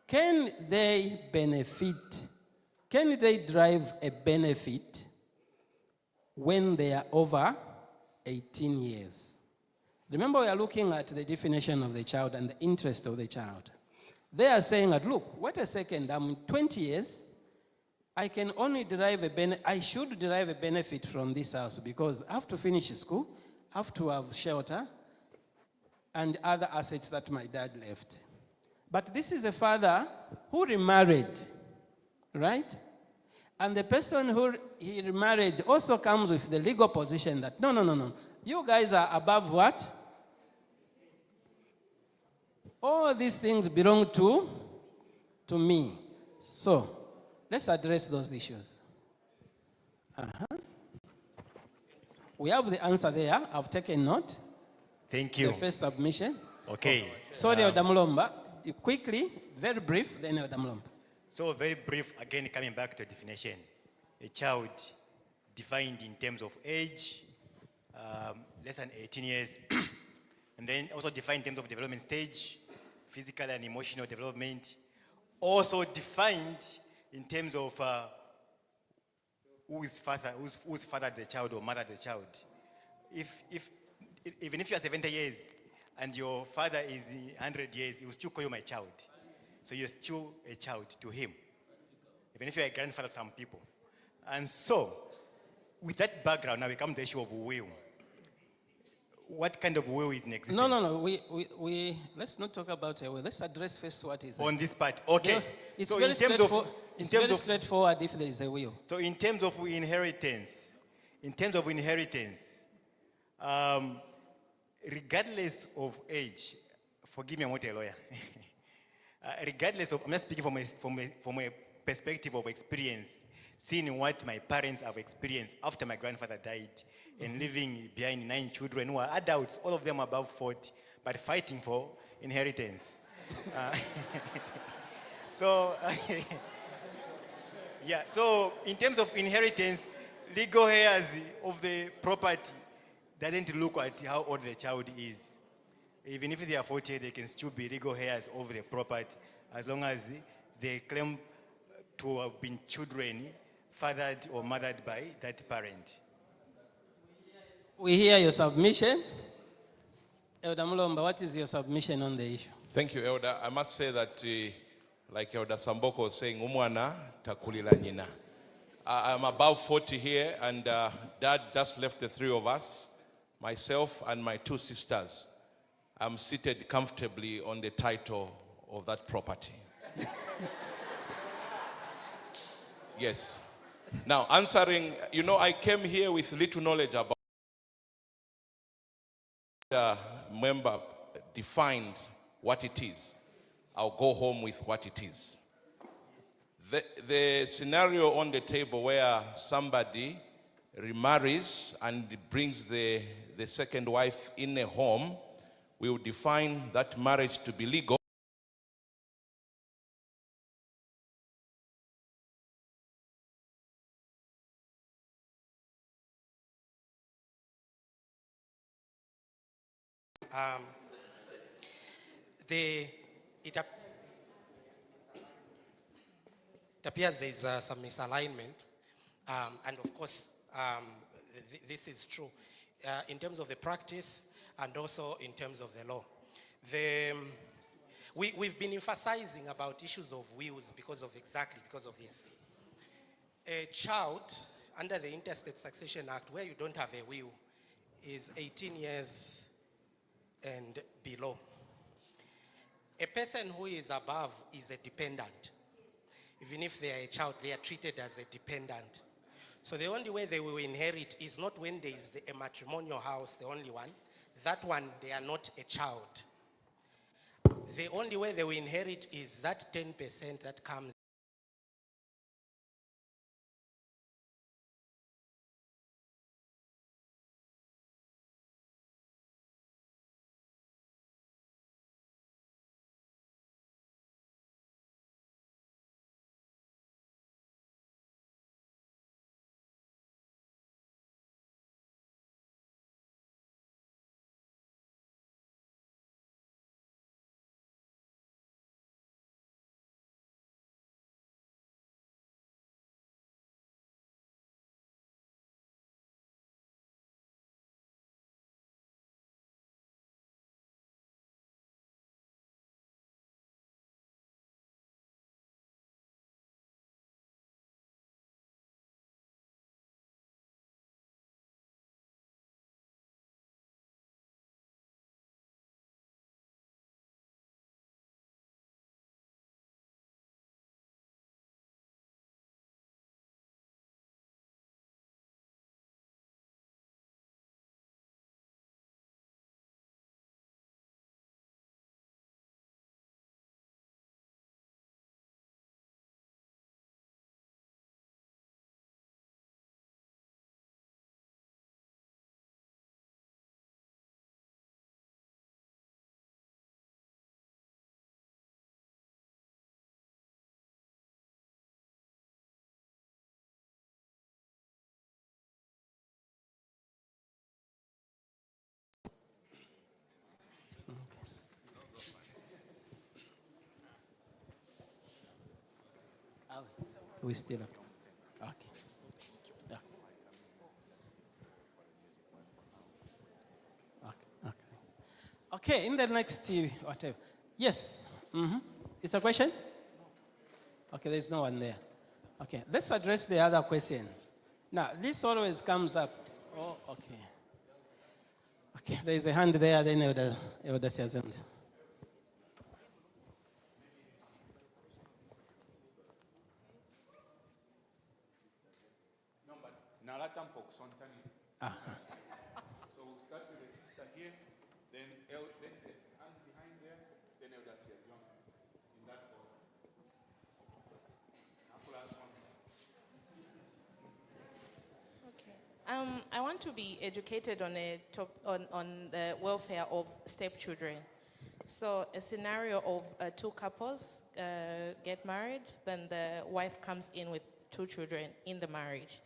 can they drive a benefit when they are over 18 years? Remember, we are looking at the definition of the child and the interest of the child. They are saying that, look, wait a second, I'm 20 years, I can only I should derive a benefit from this house because I have to finish school, I have to have shelter, and other assets that my dad left. But this is a father who remarried, right? And the person who he remarried also comes with the legal position that, no. You guys are above what? All these things belong to me. So, let's address those issues. We have the answer there. I've taken note. Thank you. The first submission. Okay. Sorry, Odamulomba. Quickly, very brief, then Odamulomba. So very brief, again, coming back to definition. A child defined in terms of age, less than 18 years, and then also defined in terms of development stage, physical and emotional development. Also defined in terms of who's father the child or mother the child. Even if you are 70 years and your father is 100 years, he will still call you my child. So you're still a child to him, even if you're a grandfather to some people. And so, with that background, now we come to the issue of will. What kind of will is in existence? No. We let's not talk about a will. Let's address first what is on this part. Okay. It's so very straightforward. Straightforward if there is a will. So in terms of inheritance, regardless of age, forgive me, I'm not a lawyer. Regardless of, I'm not speaking from a perspective of experience, seeing what my parents have experienced after my grandfather died and leaving behind 9 children who are adults, all of them above 40, but fighting for inheritance. So, yeah, so in terms of inheritance, legal heirs of the property doesn't look at how old the child is. Even if they are 40, they can still be legal heirs of the property as long as they claim to have been children fathered or mothered by that parent. We hear your submission. Elder Mulomba, what is your submission on the issue? Thank you, Elder. I must say that, like Elder Samboko was saying, umwana takulila nina. I'm above 40 here, and Dad just left the three of us, myself and my two sisters. I'm seated comfortably on the title of that property. Yes. Now, answering, I came here with little knowledge about the member defined what it is. I'll go home with what it is. The scenario on the table where somebody remarries and brings the second wife in a home, we will define that marriage to be legal. It appears there is some misalignment, and of course, this is true in terms of the practice and also in terms of the law. We've been emphasizing about issues of wills because of this. A child under the Interstate Succession Act, where you don't have a will, is 18 years and below. A person who is above is a dependent. Even if they are a child, they are treated as a dependent. So the only way they will inherit is not when there is a matrimonial house, the only one. That one, they are not a child. The only way they will inherit is that 10% that comes. We still have. Okay. Yeah. Okay, in the next, whatever. Yes. It's a question? Okay, there's no one there. Okay, let's address the other question. Now, this always comes up. Oh, okay. Okay, there's a hand there, then Elder Siazund. So we'll start with the sister here, then the hand behind there, then Elder Siazon. In that order. I want to be educated on the welfare of stepchildren. So a scenario of two couples get married, then the wife comes in with 2 children in the marriage.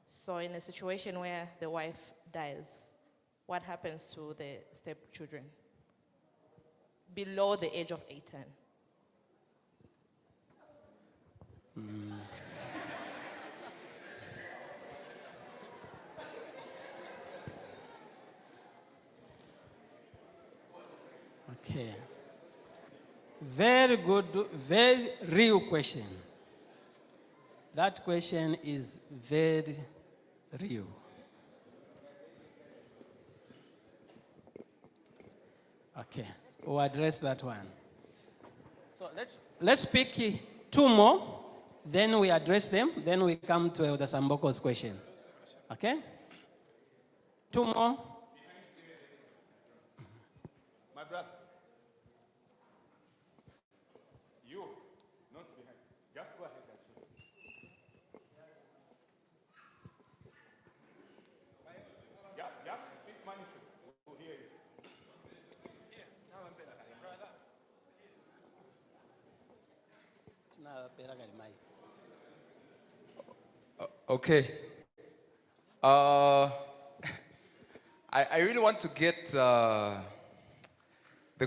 So in a situation where the wife dies, what happens to the stepchildren below the age of 18? Okay. Very good, very real question. That question is very real. Okay, we'll address that one. So let's pick 2 more, then we address them, then we come to Elder Samboko's question. Okay? 2 more. My brother. You, not behind. Just go ahead. Just speak mindful. We'll hear you. Okay. I really want to get the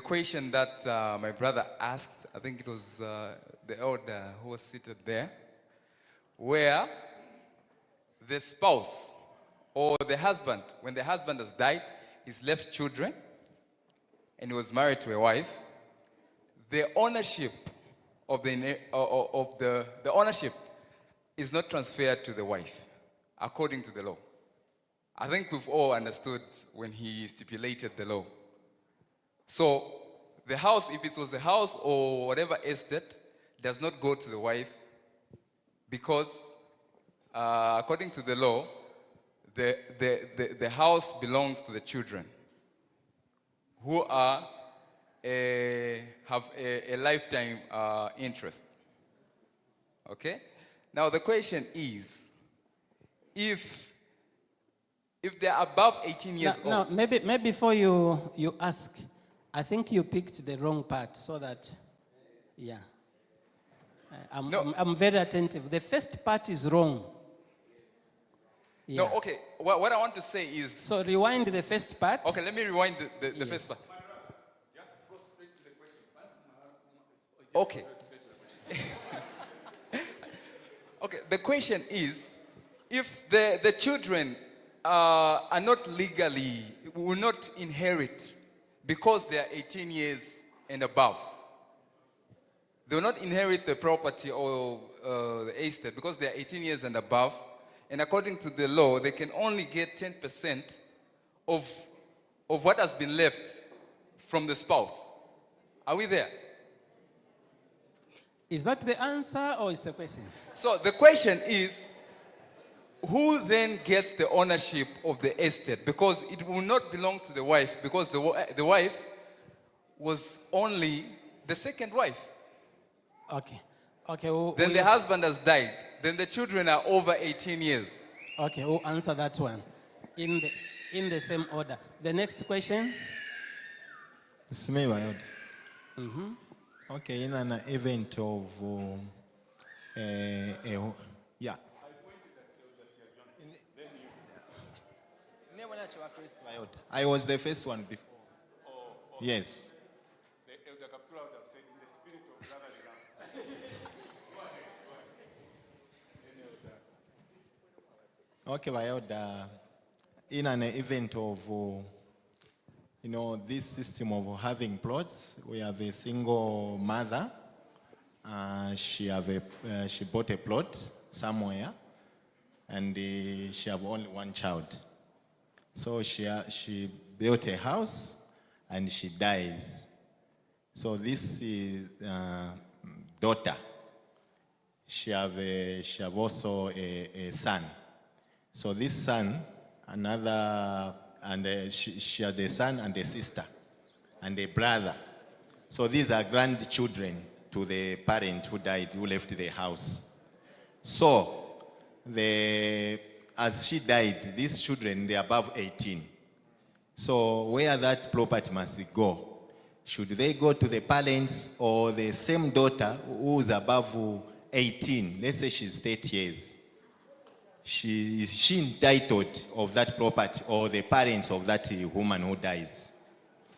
question that my brother asked. I think it was the elder who was seated there, where the spouse or the husband, when the husband has died, he's left children, and he was married to a wife. The ownership of the ownership is not transferred to the wife, according to the law. I think we've all understood when he stipulated the law. So the house, if it was the house or whatever estate, does not go to the wife because according to the law, the house belongs to the children who are have a lifetime interest. Okay? Now the question is, if they're above 18 years old. No, maybe before you ask, I think you picked the wrong part so that, yeah. I'm very attentive. The first part is wrong. Yeah. No, okay. What I want to say is... So rewind the first part. Okay, let me rewind the first part. Just go straight to the question. Okay. Okay, the question is, if the children are not legally, will not inherit because they are 18 years and above. They will not inherit the property or the estate because they are 18 years and above. And according to the law, they can only get 10% of what has been left from the spouse. Are we there? Is that the answer or is the question? So the question is, who then gets the ownership of the estate? Because it will not belong to the wife, because the wife was only the second wife. Okay. Then the husband has died. Then the children are over 18 years. Okay, we'll answer that one in the same order. The next question. It's me, Bayod. Okay, in an event of yeah. I was the first one before. Yes. The Elder Kaptura would have said, in the spirit of brotherly love. Okay, Bayod, in an event of, this system of having plots, we have a single mother. She bought a plot somewhere, and she have only one child. So she built a house, and she dies. So this is daughter. She have also a son. So this son, she had a son and a sister, and a brother. So these are grandchildren to the parent who died, who left the house. So as she died, these children, they're above 18. So where that property must go, should they go to the parents or the same daughter who's above 18? Let's say she's 30 years. Is she entitled of that property or the parents of that woman who dies?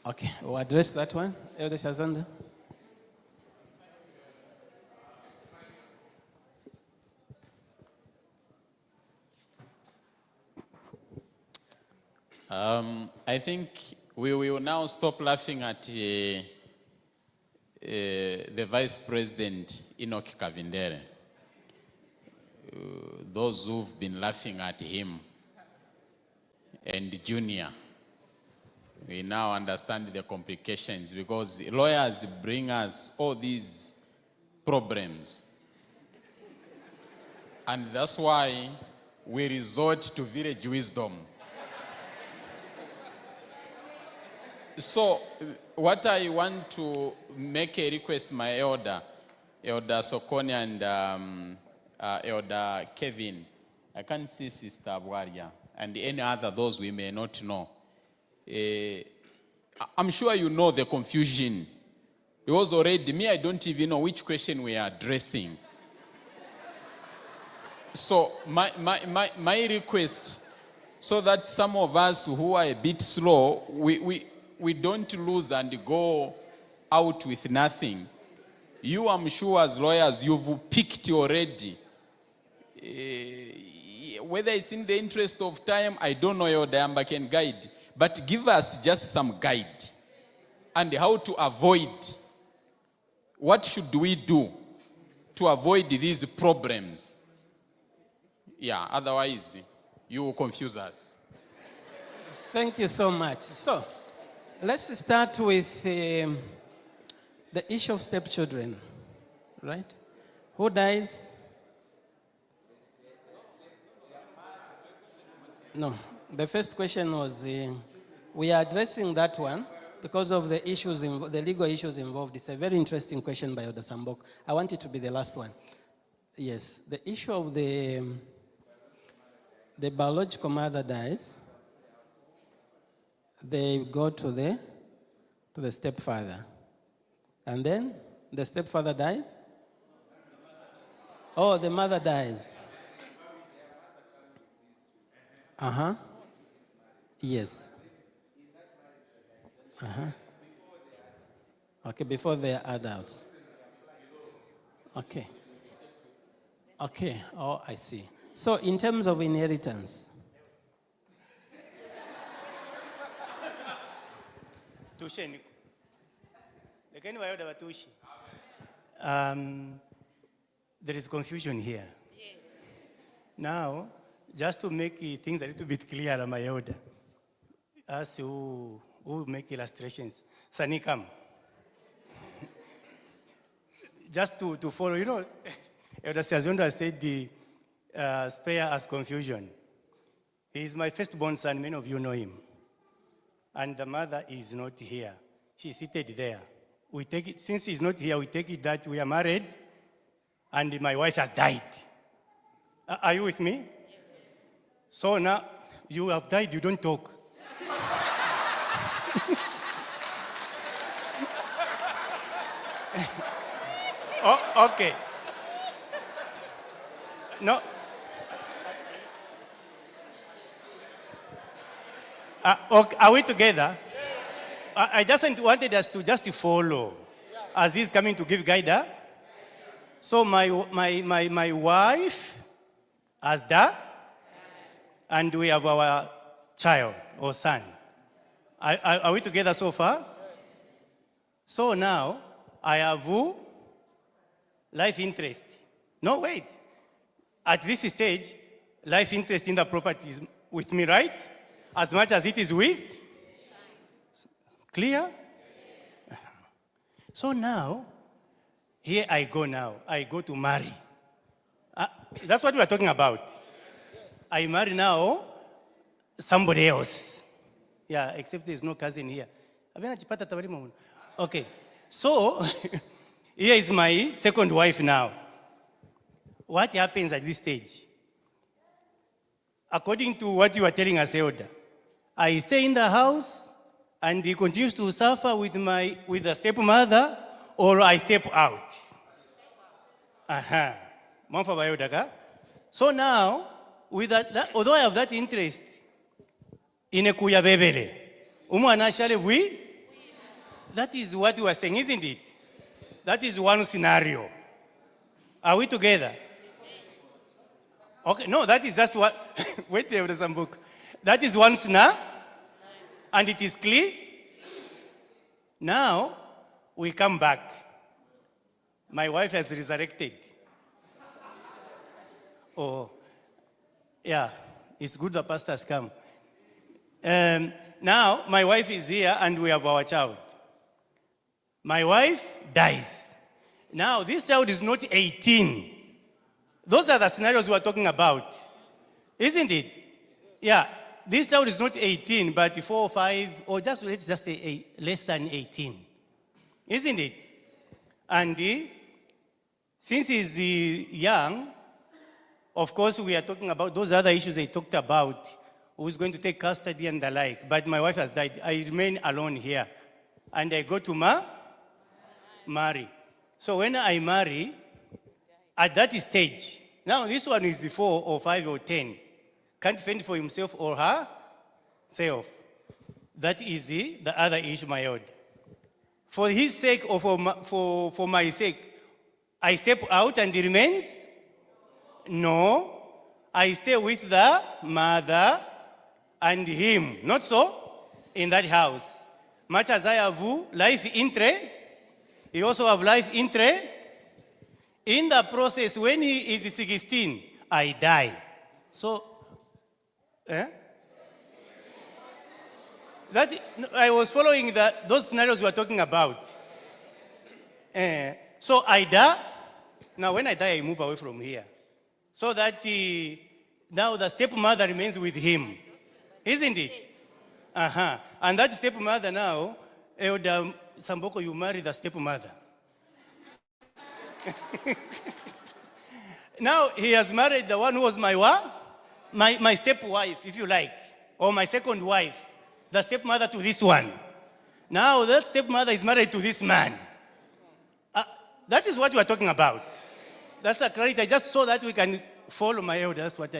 Okay, we'll address that one. Elder Shazanda. I think we will now stop laughing at the Vice President Enoch Kavindere. Those who've been laughing at him and Junior, we now understand the complications because lawyers bring us all these problems. And that's why we resort to village wisdom. So, what I want to make a request, my Elder Sokoni and Elder Kevin, I can't see Sister Abwaria, and any other those we may not know. I'm sure you know the confusion. It was already, me, I don't even know which question we are addressing. So, my request, so that some of us who are a bit slow, we don't lose and go out with nothing. You, I'm sure, as lawyers, you've picked already. Whether it's in the interest of time, I don't know your Diamba can guide. But give us just some guide. And how to avoid. What should we do to avoid these problems? Yeah, otherwise, you will confuse us. Thank you so much. So, let's start with the issue of stepchildren, right? Who dies? No, the first question was, we are addressing that one because of the issues, the legal issues involved. It's a very interesting question by Elder Sambok. I want it to be the last one. Yes, the issue of the biological mother dies. They go to the stepfather. And then the stepfather dies? Oh, the mother dies. Uh-huh. Yes. Uh-huh. Okay, before they are adults. Okay. Okay, oh, I see. So in terms of inheritance, there is confusion here. Yes. Now, just to make things a little bit clearer, my elder, as who make illustrations, Sani, come. Just to follow, you know, Elder Siazonda said the spare us confusion. He is my firstborn son, many of you know him. And the mother is not here. She's seated there. We take it, since he's not here, we take it that we are married and my wife has died. Are you with me? Yes. So now you have died, you don't talk. Oh, okay. No. Okay. Are we together? Yes. I just wanted us to just follow as he's coming to give guidance. So my wife has died, and we have our child or son. Are we together so far? Yes. So now I have who? Life interest. No, wait. At this stage, life interest in the property is with me, right? As much as it is with? Clear? So now, here I go now. I go to marry. That's what we are talking about. I marry now somebody else. Yeah, except there's no cousin here. Okay. So, here is my second wife now. What happens at this stage? According to what you are telling us, Elder, I stay in the house and he continues to suffer with the stepmother, or I step out. Aha. Mamfa bayodaka. So now, with that, although I have that interest in a kuya bebele, we, that is what we are saying, isn't it? That is one scenario. Are we together? Okay, no, that is just what, wait there, there's some book. That is one scenario, and it is clear. Now, we come back. My wife has resurrected. Oh, yeah, it's good the pastors come. Now, my wife is here and we have our child. My wife dies. Now, this child is not 18. Those are the scenarios we are talking about. Isn't it? Yeah, this child is not 18, but 4 or 5, or just let's just say less than 18. Isn't it? And since he's young, of course, we are talking about those other issues they talked about, who's going to take custody and the like. But my wife has died. I remain alone here. And I go to marry. So when I marry, at that stage, now this one is 4 or 5 or 10, can't fend for himself or herself. That is the other issue, my lord. For his sake or for my sake, I step out and he remains? No, I stay with the mother and him. Not so? In that house. Much as I have life interest, he also have life interest. In the process, when he is 16, I die. So, that I was following those scenarios we were talking about. So I die. Now, when I die, I move away from here. So that now the stepmother remains with him. Isn't it? Uh-huh. And that stepmother now, Elder Samboko, you marry the stepmother. Now he has married the one who was my stepwife, if you like, or my second wife, the stepmother to this one. Now that stepmother is married to this man. That is what we are talking about. That's a clarity. I just saw that we can follow my elder. That's what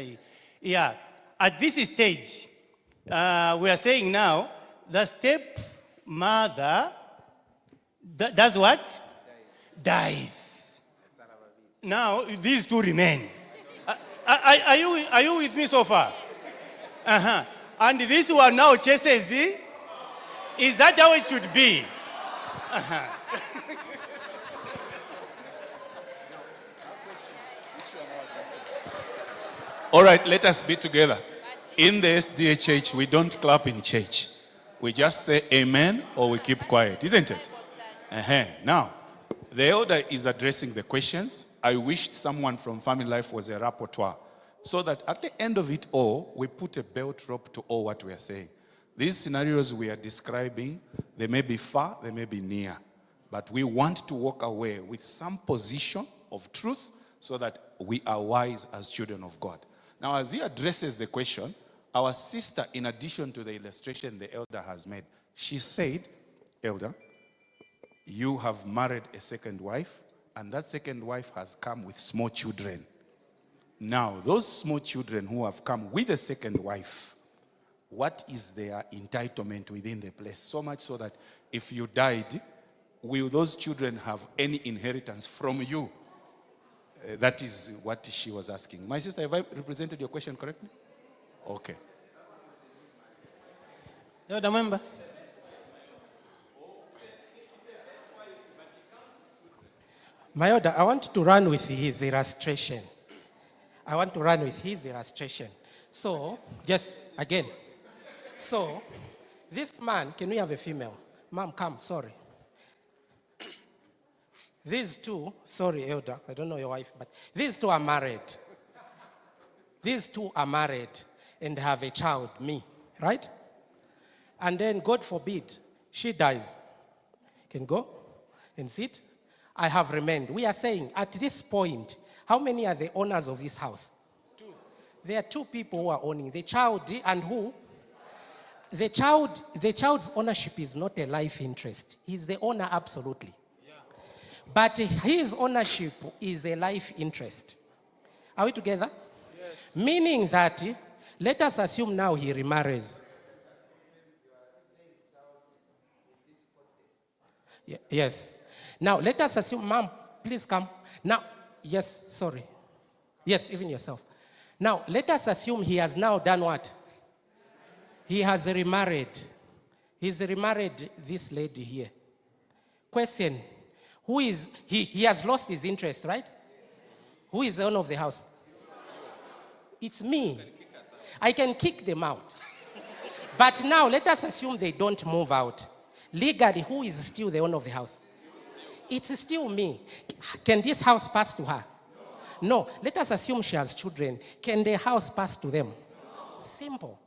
yeah. At this stage, we are saying now, the stepmother does what? Dies. Now, these two remain. Are you with me so far? Uh-huh. And this one now chases the, is that how it should be? Uh-huh. All right, let us be together. In the SDA church, we don't clap in church. We just say amen or we keep quiet, isn't it? Now, the elder is addressing the questions. I wished someone from Family Life was a rapporteur, so that at the end of it all, we put a belt rope to all what we are saying. These scenarios we are describing, they may be far, they may be near, but we want to walk away with some position of truth so that we are wise as children of God. Now, as he addresses the question, our sister, in addition to the illustration the elder has made, she said, Elder, you have married a second wife, and that second wife has come with small children. Now, those small children who have come with a second wife, what is their entitlement within the place? So much so that if you died, will those children have any inheritance from you? That is what she was asking. My sister, have I represented your question correctly? Okay. Elder member. My elder, I want to run with his illustration. So, just again. So, this man, can we have a female? Mom, come, sorry. These two, sorry, elder, I don't know your wife, but these two are married. These two are married and have a child, me, right? And then, God forbid, she dies. Can go and sit. I have remained. We are saying, at this point, how many are the owners of this house? Two. There are two people who are owning the child and who? the child's ownership is not a life interest. He's the owner, absolutely. But his ownership is a life interest. Are we together? Yes. Meaning that, let us assume now he remarries. Yes. Now, let us assume, ma'am, please come. Now, yes, sorry. Yes, even yourself. Now, let us assume he has now done what? He has remarried. He's remarried this lady here. Question, who is, he has lost his interest, right? Who is the owner of the house? It's me. I can kick them out. But now, let us assume they don't move out. Legally, who is still the owner of the house? It's still me. Can this house pass to her? No. Let us assume she has children. Can the house pass to them? Simple.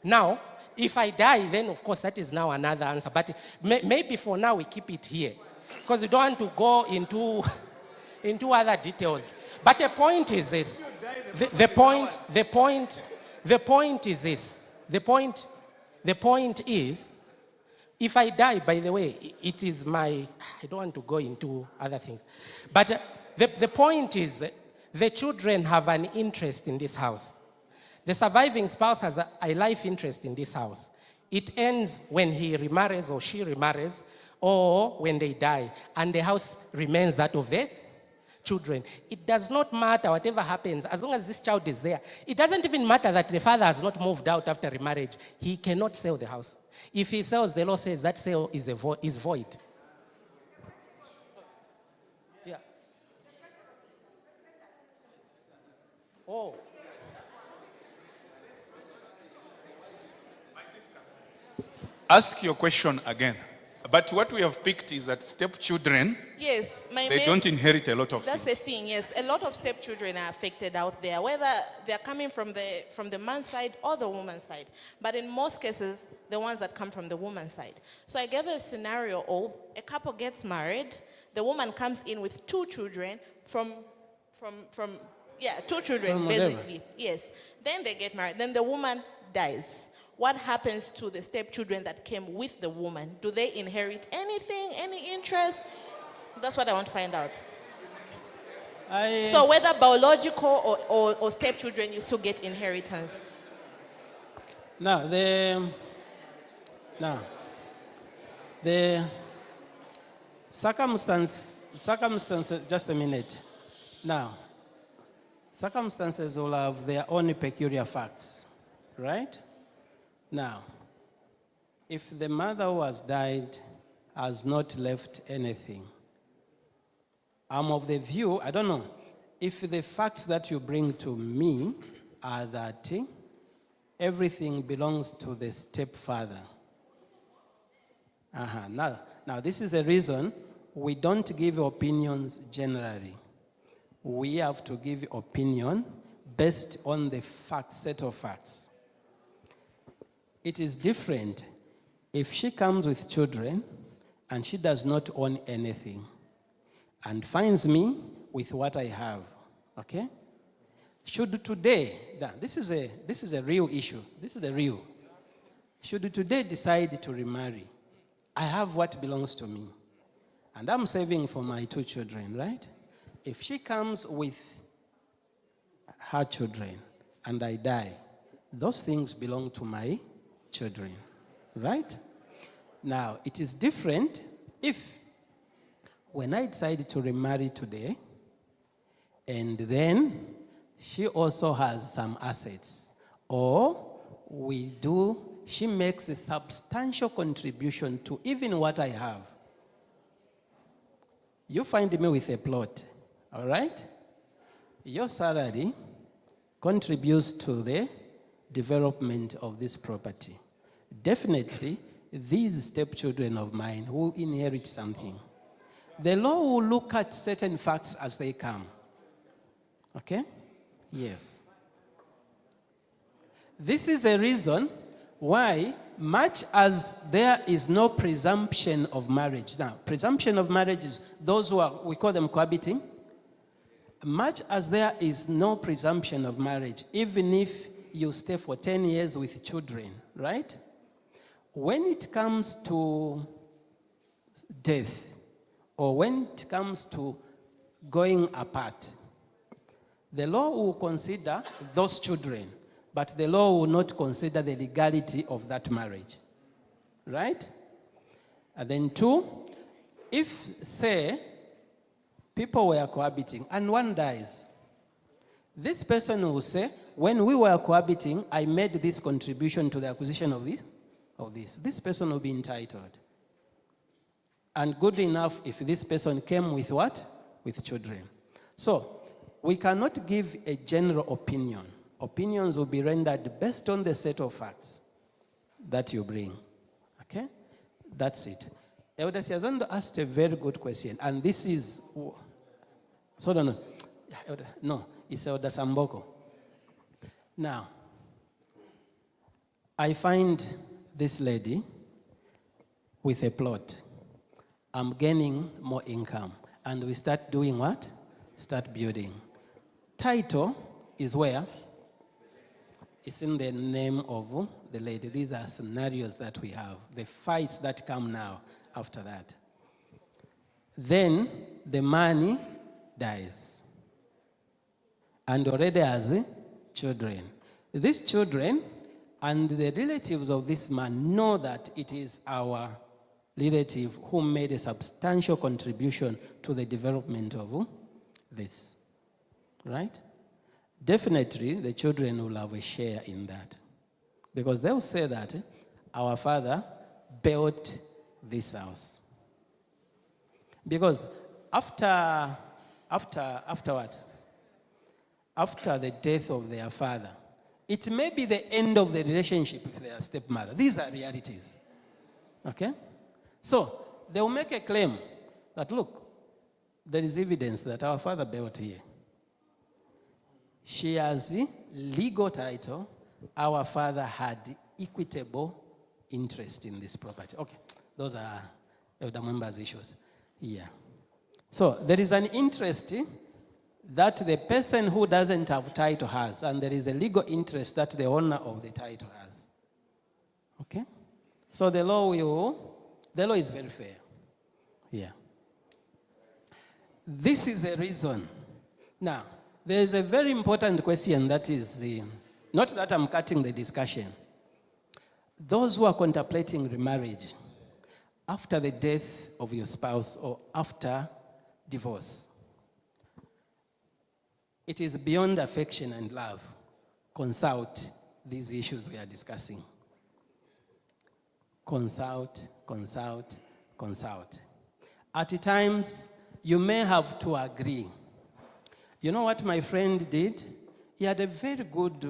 Now, if I die, then of course that is now another answer. But maybe for now we keep it here. Because we don't want to go into other details. But the point is this. The point is this. The point is, if I die, by the way, it is I don't want to go into other things. But the point is, the children have an interest in this house. The surviving spouse has a life interest in this house. It ends when he remarries or she remarries, or when they die, and the house remains that of the children. It does not matter whatever happens, as long as this child is there. It doesn't even matter that the father has not moved out after remarriage. He cannot sell the house. If he sells, the law says that sale is void. Yeah. Oh. Ask your question again. But what we have picked is that stepchildren, Yes, they don't inherit a lot of that's things. the thing, yes. A lot of stepchildren are affected out there, whether they're coming from the man's side or the woman's side. But in most cases, the ones that come from the woman's side. So I gave a scenario of a couple gets married, the woman comes in with two children two children, From whatever. basically. Yes. Then they get married. Then the woman dies. What happens to the stepchildren that came with the woman? Do they inherit anything, any interest? That's what I want to find out. So whether biological or stepchildren, you still get inheritance. Now, the circumstances, just a minute. Now, circumstances will have their own peculiar facts, right? Now, if the mother who has died has not left anything, I'm of the view, I don't know, if the facts that you bring to me are that everything belongs to the stepfather. Now, this is a reason we don't give opinions generally. We have to give opinion based on the set of facts. It is different if she comes with children and she does not own anything and finds me with what I have, okay? Should today, this is a real issue. This is the real. Should today decide to remarry, I have what belongs to me. And I'm saving for my two children, right? If she comes with her children and I die, those things belong to my children, right? Now, it is different if when I decide to remarry today and then she also has some assets, or she makes a substantial contribution to even what I have. You find me with a plot, all right? Your salary contributes to the development of this property. Definitely, these stepchildren of mine will inherit something. The law will look at certain facts as they come. Okay? Yes. This is a reason why, much as there is no presumption of marriage. Now, presumption of marriage is those who are, we call them cohabiting. Much as there is no presumption of marriage, even if you stay for 10 years with children, right? When it comes to death, or when it comes to going apart, the law will consider those children, but the law will not consider the legality of that marriage, right? And then 2, if, say, people were cohabiting and one dies, this person will say, when we were cohabiting, I made this contribution to the acquisition of this. This person will be entitled. And good enough if this person came with what? With children. So, we cannot give a general opinion. Opinions will be rendered based on the set of facts that you bring. Okay? That's it. Elder Siazondo asked a very good question, and this is... So, no, it's Elder Samboko. Now, I find this lady with a plot. I'm gaining more income. And we start doing what? Start building. Title is where? It's in the name of the lady. These are scenarios that we have. The fights that come now after that. Then the money dies. And already has children. These children and the relatives of this man know that it is our relative who made a substantial contribution to the development of this. Right? Definitely, the children will have a share in that. Because they will say that our father built this house. Because after what? After the death of their father, it may be the end of the relationship with their stepmother. These are realities. Okay? So, they will make a claim that, look, there is evidence that our father built here. She has the legal title. Our father had equitable interest in this property. Okay, those are Elder members' issues. Yeah. So, there is an interest that the person who doesn't have title has, and there is a legal interest that the owner of the title has. Okay? So the law is very fair. Yeah. This is a reason. Now, there is a very important question that is, not that I'm cutting the discussion. Those who are contemplating remarriage after the death of your spouse or after divorce, it is beyond affection and love. Consult these issues we are discussing. Consult. At times, you may have to agree. You know what my friend did? He had a very good,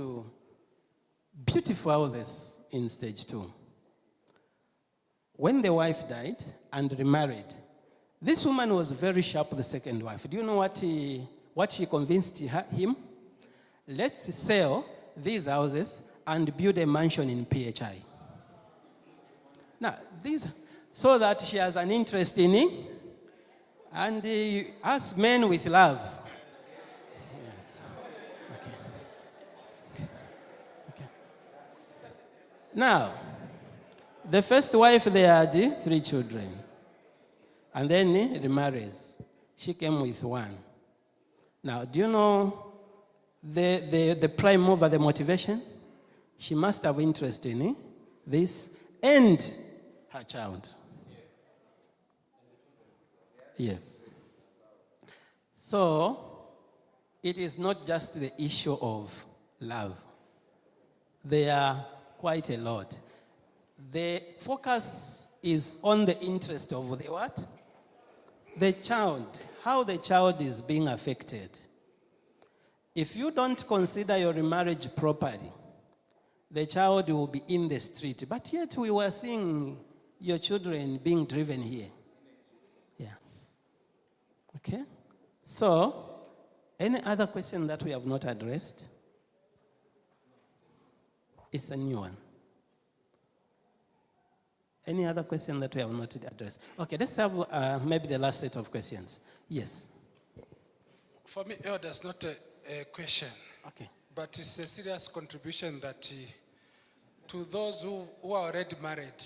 beautiful houses in stage 2. When the wife died and remarried, this woman was very sharp, the second wife. Do you know what she convinced him? Let's sell these houses and build a mansion in PHI. Now, so that she has an interest in it, and us men with love. Yes. Okay. Now, the first wife, they had 3 children. And then he remarries. She came with 1. Now, do you know the prime mover, the motivation? She must have interest in this and her child. Yes. So, it is not just the issue of love. There are quite a lot. The focus is on the interest of the what? The child. How the child is being affected. If you don't consider your remarriage properly, the child will be in the street. But yet we were seeing your children being driven here. Yeah. Okay? So, any other question that we have not addressed? It's a new one. Any other question that we have not addressed? Okay, let's have maybe the last set of questions. Yes. For me, that's not a question. Okay. But it's a serious contribution that to those who are already married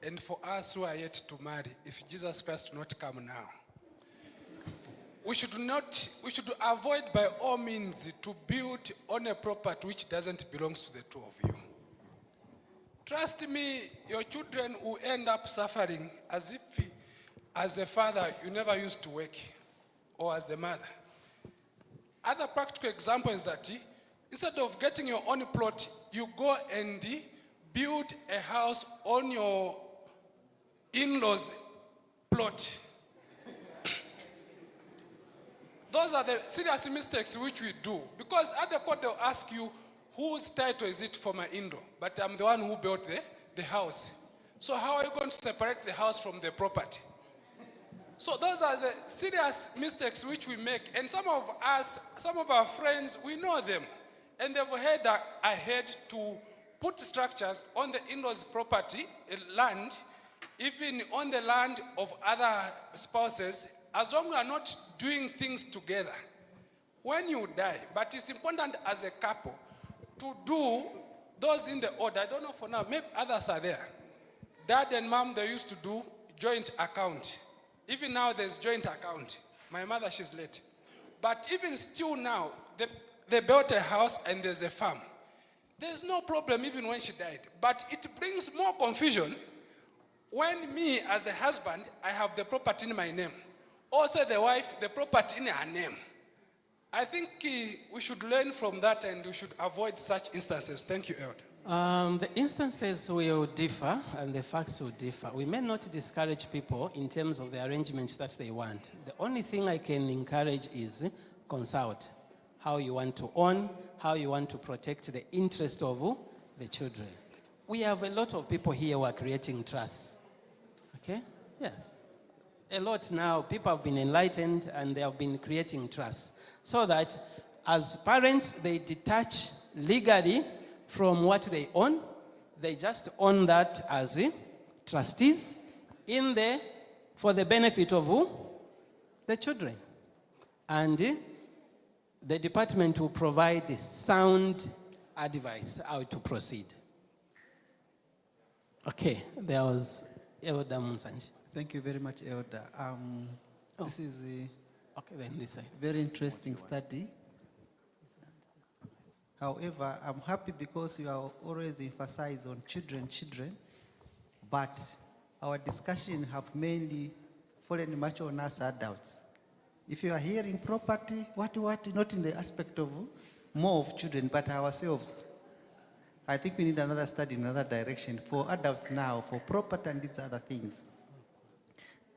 and for us who are yet to marry, if Jesus Christ do not come now, we should avoid by all means to build on a property which doesn't belong to the two of you. Trust me, your children will end up suffering as if, as a father, you never used to work, or as the mother. Other practical example is that instead of getting your own plot, you go and build a house on your in-laws' plot. Those are the serious mistakes which we do. Because at the court they'll ask you, whose title is it for my in-law? But I'm the one who built the house. So how are you going to separate the house from the property? So those are the serious mistakes which we make. And some of us, some of our friends, we know them. And they've had ahead to put structures on the in-laws' property, land, even on the land of other spouses, as long as we are not doing things together. When you die, but it's important as a couple to do those in the order. I don't know for now, maybe others are there. Dad and mom, they used to do joint account. Even now there's joint account. My mother, she's late. But even still now, they built a house and there's a farm. There's no problem even when she died. But it brings more confusion when me as a husband, I have the property in my name. Also the wife, the property in her name. I think we should learn from that and we should avoid such instances. Thank you, Elder. The instances will differ and the facts will differ. We may not discourage people in terms of the arrangements that they want. The only thing I can encourage is consult how you want to own, how you want to protect the interest of the children. We have a lot of people here who are creating trusts. Okay? Yes. A lot now, people have been enlightened and they have been creating trusts. So that as parents, they detach legally from what they own. They just own that as trustees for the benefit of who? The children. And the department will provide sound advice how to proceed. Okay, there was Elder Munsanji. Thank you very much, Elder. This is a very interesting study. However, I'm happy because you are always emphasized on children, but our discussion have mainly fallen much on us adults. If you are hearing property, what, not in the aspect of more of children, but ourselves. I think we need another study in another direction for adults now, for property and these other things.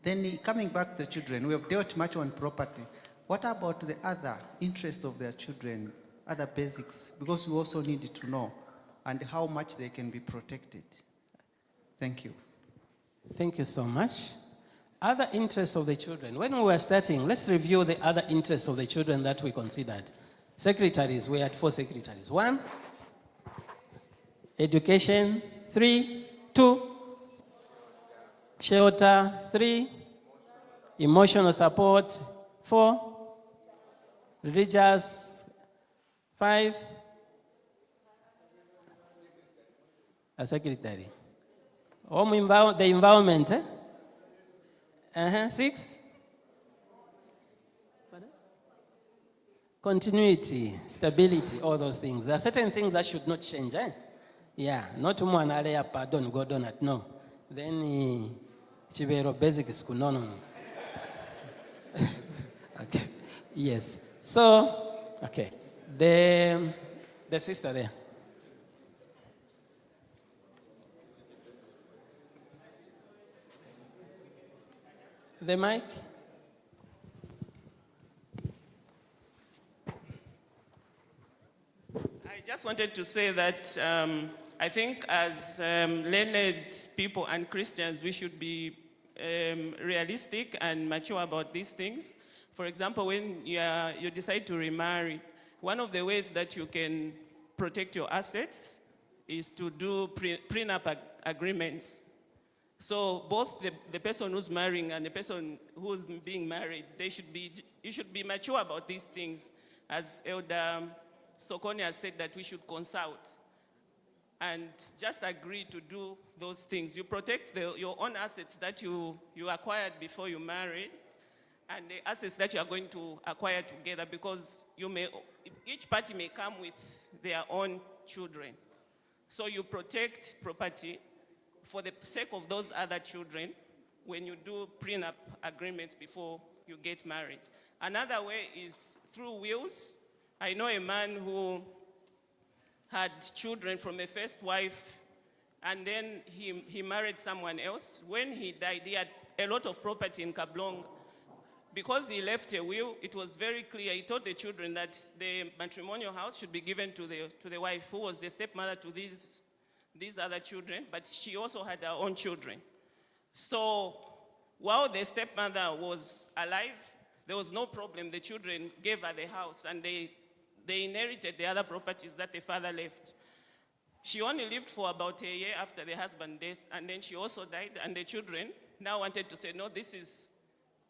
Then coming back to the children, we have dealt much on property. What about the other interests of their children, other basics? Because we also need to know and how much they can be protected. Thank you. Thank you so much. Other interests of the children. When we were starting, let's review the other interests of the children that we considered. Secretaries, we had 4 secretaries. 1, education. 3, 2, shelter. 3, emotional support. 4, religious. 5, a secretary. The environment. 6, continuity, stability, all those things. There are certain things that should not change. Yeah, not one area, pardon, go donut, no. Then, Chibero basic school, no. Okay, yes. So, okay, the sister there. The mic. I just wanted to say that I think as learned people and Christians, we should be realistic and mature about these things. For example, when you decide to remarry, one of the ways that you can protect your assets is to do prenup agreements. So both the person who's marrying and the person who's being married, you should be mature about these things. As Elder Sokoni has said, that we should consult. and just agree to do those things. You protect your own assets that you acquired before you married, and the assets that you are going to acquire together, because each party may come with their own children. So you protect property for the sake of those other children when you do prenup agreements before you get married. Another way is through wills. I know a man who had children from a first wife, and then he married someone else. When he died, he had a lot of property in Kablong. Because he left a will, it was very clear. He told the children that the matrimonial house should be given to the wife, who was the stepmother to these other children, but she also had her own children. So while the stepmother was alive, there was no problem. The children gave her the house, and they inherited the other properties that the father left. She only lived for about a year after the husband's death, and then she also died, and the children now wanted to say, no, this is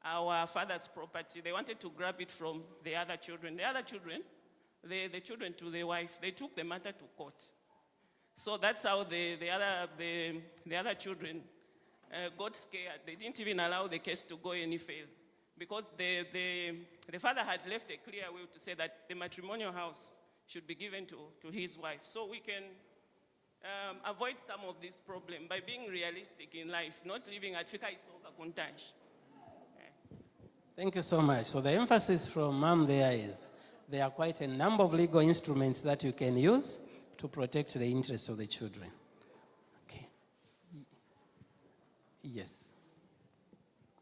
our father's property. They wanted to grab it from the other children. The other children, the children to the wife, they took the matter to court. So that's how the other children got scared. They didn't even allow the case to go any further, because the father had left a clear will to say that the matrimonial house should be given to his wife. So we can avoid some of this problem by being realistic in life, not living at fika isoka kuntash. Thank you so much. So the emphasis from Mom there is there are quite a number of legal instruments that you can use to protect the interests of the children. Okay. Yes.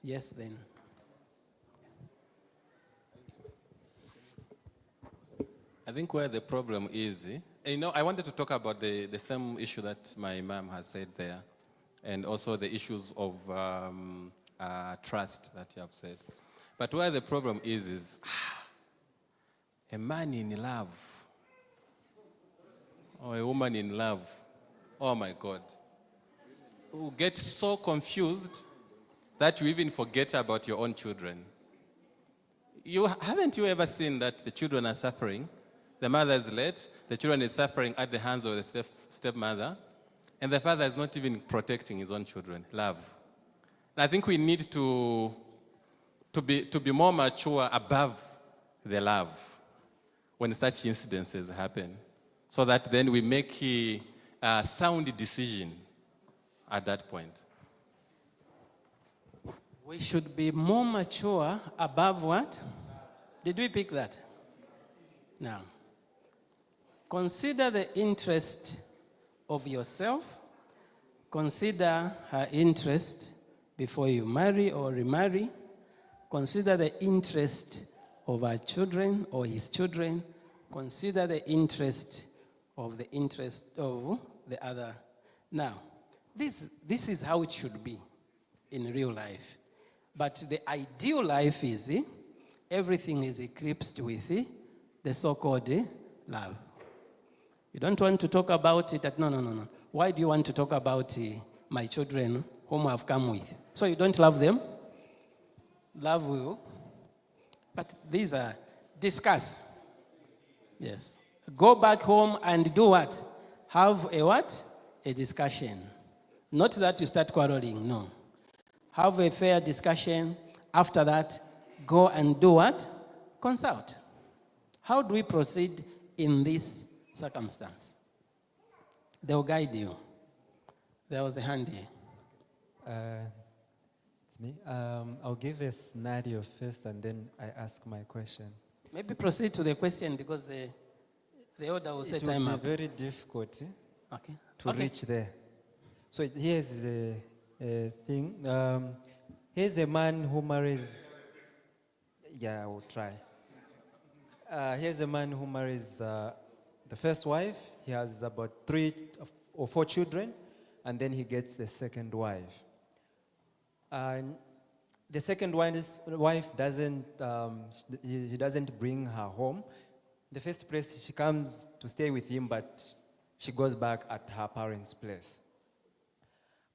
Yes, then. I think where the problem is, I wanted to talk about the same issue that my mom has said there, and also the issues of trust that you have said. But where the problem is a man in love, or a woman in love, oh my God, who get so confused that you even forget about your own children. Haven't you ever seen that the children are suffering? The mother is late, the children is suffering at the hands of the stepmother, and the father is not even protecting his own children. Love. And I think we need to be more mature above the love when such incidences happen, so that then we make a sound decision at that point. We should be more mature above what? Did we pick that? Now, consider the interest of yourself. Consider her interest before you marry or remarry. Consider the interest of our children or his children. Consider the interest of the other. Now, this is how it should be in real life. But the ideal life is everything is eclipsed with the so-called love. You don't want to talk about it. No. Why do you want to talk about my children whom I've come with? So you don't love them? Love will. But these are discuss. Yes. Go back home and do what? Have a what? A discussion. Not that you start quarreling, no. Have a fair discussion. After that, go and do what? Consult. How do we proceed in this circumstance? They'll guide you. There was a hand here. It's me. I'll give a scenario first and then I ask my question. Maybe proceed to the question because the order will say time up. It will be very difficult to reach there. So here's a thing. Here's a man who marries. Yeah, I will try. Here's a man who marries the first wife. He has about 3 or 4 children, and then he gets the second wife. And the second wife doesn't, he doesn't bring her home. The first place she comes to stay with him, but she goes back at her parents' place.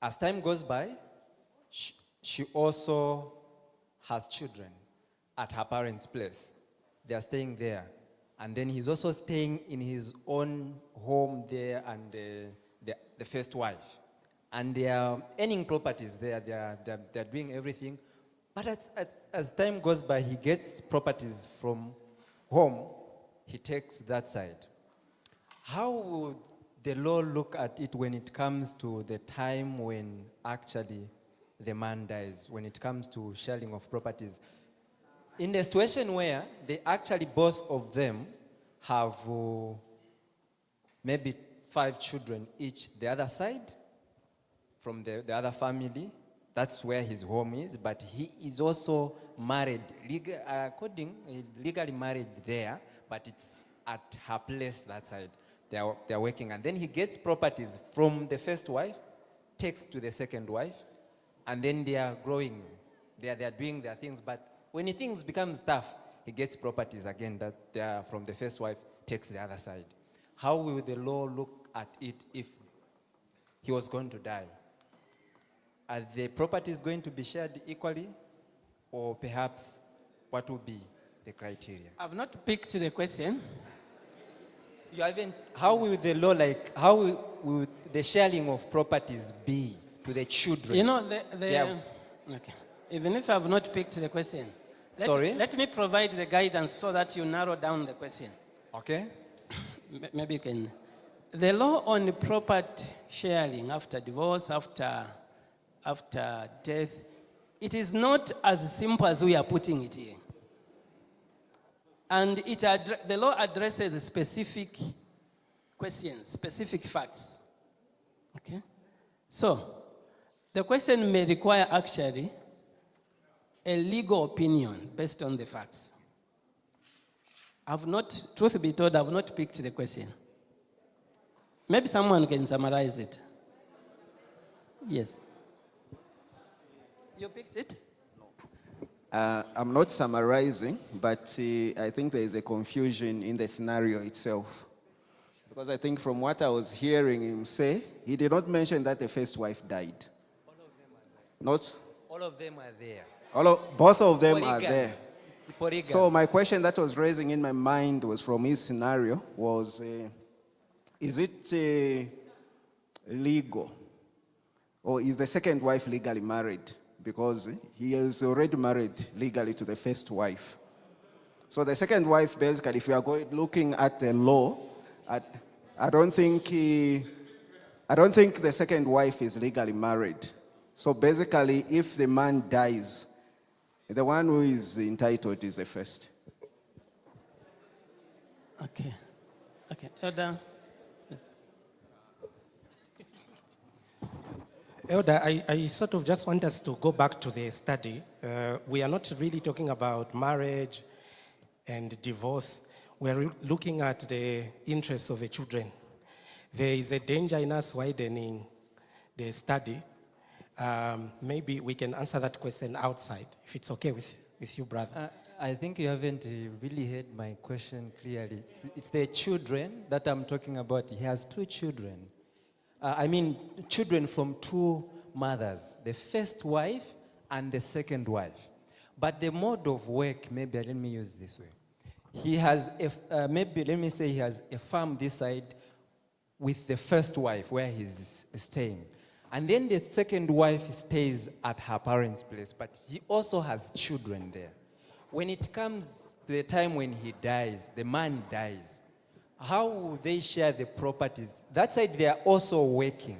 As time goes by, she also has children at her parents' place. They are staying there. And then he's also staying in his own home there, and the first wife. And they are earning properties there, they're doing everything. But as time goes by, he gets properties from home, he takes that side. How would the law look at it when it comes to the time when actually the man dies, when it comes to sharing of properties? In a situation where they actually, both of them have maybe 5 children each, the other side, from the other family, that's where his home is, but he is also married, legally married there, but it's at her place that side. They're working, and then he gets properties from the first wife, takes to the second wife, and then they are growing. They are doing their things, but when things becomes tough, he gets properties again that they are from the first wife, takes the other side. How will the law look at it if he was going to die? Are the properties going to be shared equally, or perhaps what would be the criteria? I've not picked the question. You haven't. How will the law, how will the sharing of properties be to the children? You know, okay. Even if I've not picked the question, let me provide the guidance so that you narrow down the question. Okay. Maybe you can. The law on property sharing after divorce, after death, it is not as simple as we are putting it here. And the law addresses specific questions, specific facts. Okay? So, the question may require actually a legal opinion based on the facts. Truth be told, I've not picked the question. Maybe someone can summarize it. Yes. You picked it? I'm not summarizing, but I think there is a confusion in the scenario itself. Because I think from what I was hearing him say, he did not mention that the first wife died. All of them are there. Both of them are Polygamy. there. It's polygamy. So my question that was raising in my mind was from his scenario was, is it legal? Or is the second wife legally married? Because he is already married legally to the first wife. So the second wife, basically, if you are looking at the law, I don't think the second wife is legally married. So basically, if the man dies, the one who is entitled is the first. Okay. Elder. Yes. Elder, I sort of just want us to go back to the study. We are not really talking about marriage and divorce. We're looking at the interests of the children. There is a danger in us widening the study. Maybe we can answer that question outside, if it's okay with you, brother. I think you haven't really heard my question clearly. It's the children that I'm talking about. He has 2 children. Children from 2 mothers, the first wife and the second wife. But the mode of work, maybe let me use this way. He has, he has a farm this side with the first wife where he's staying. And then the second wife stays at her parents' place, but he also has children there. When it comes to the time when he dies, the man dies, how will they share the properties? That side, they are also working.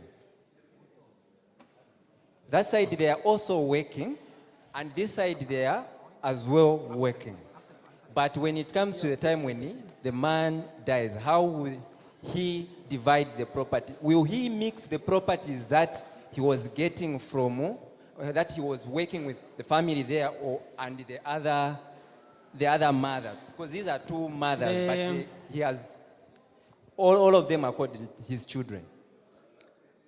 That side, they are also working, and this side, they are as well working. But when it comes to the time when the man dies, how will he divide the property? Will he mix the properties that he was getting from, that he was working with the family there, and the other mother? Because these are 2 mothers, but he has all of them are called his children.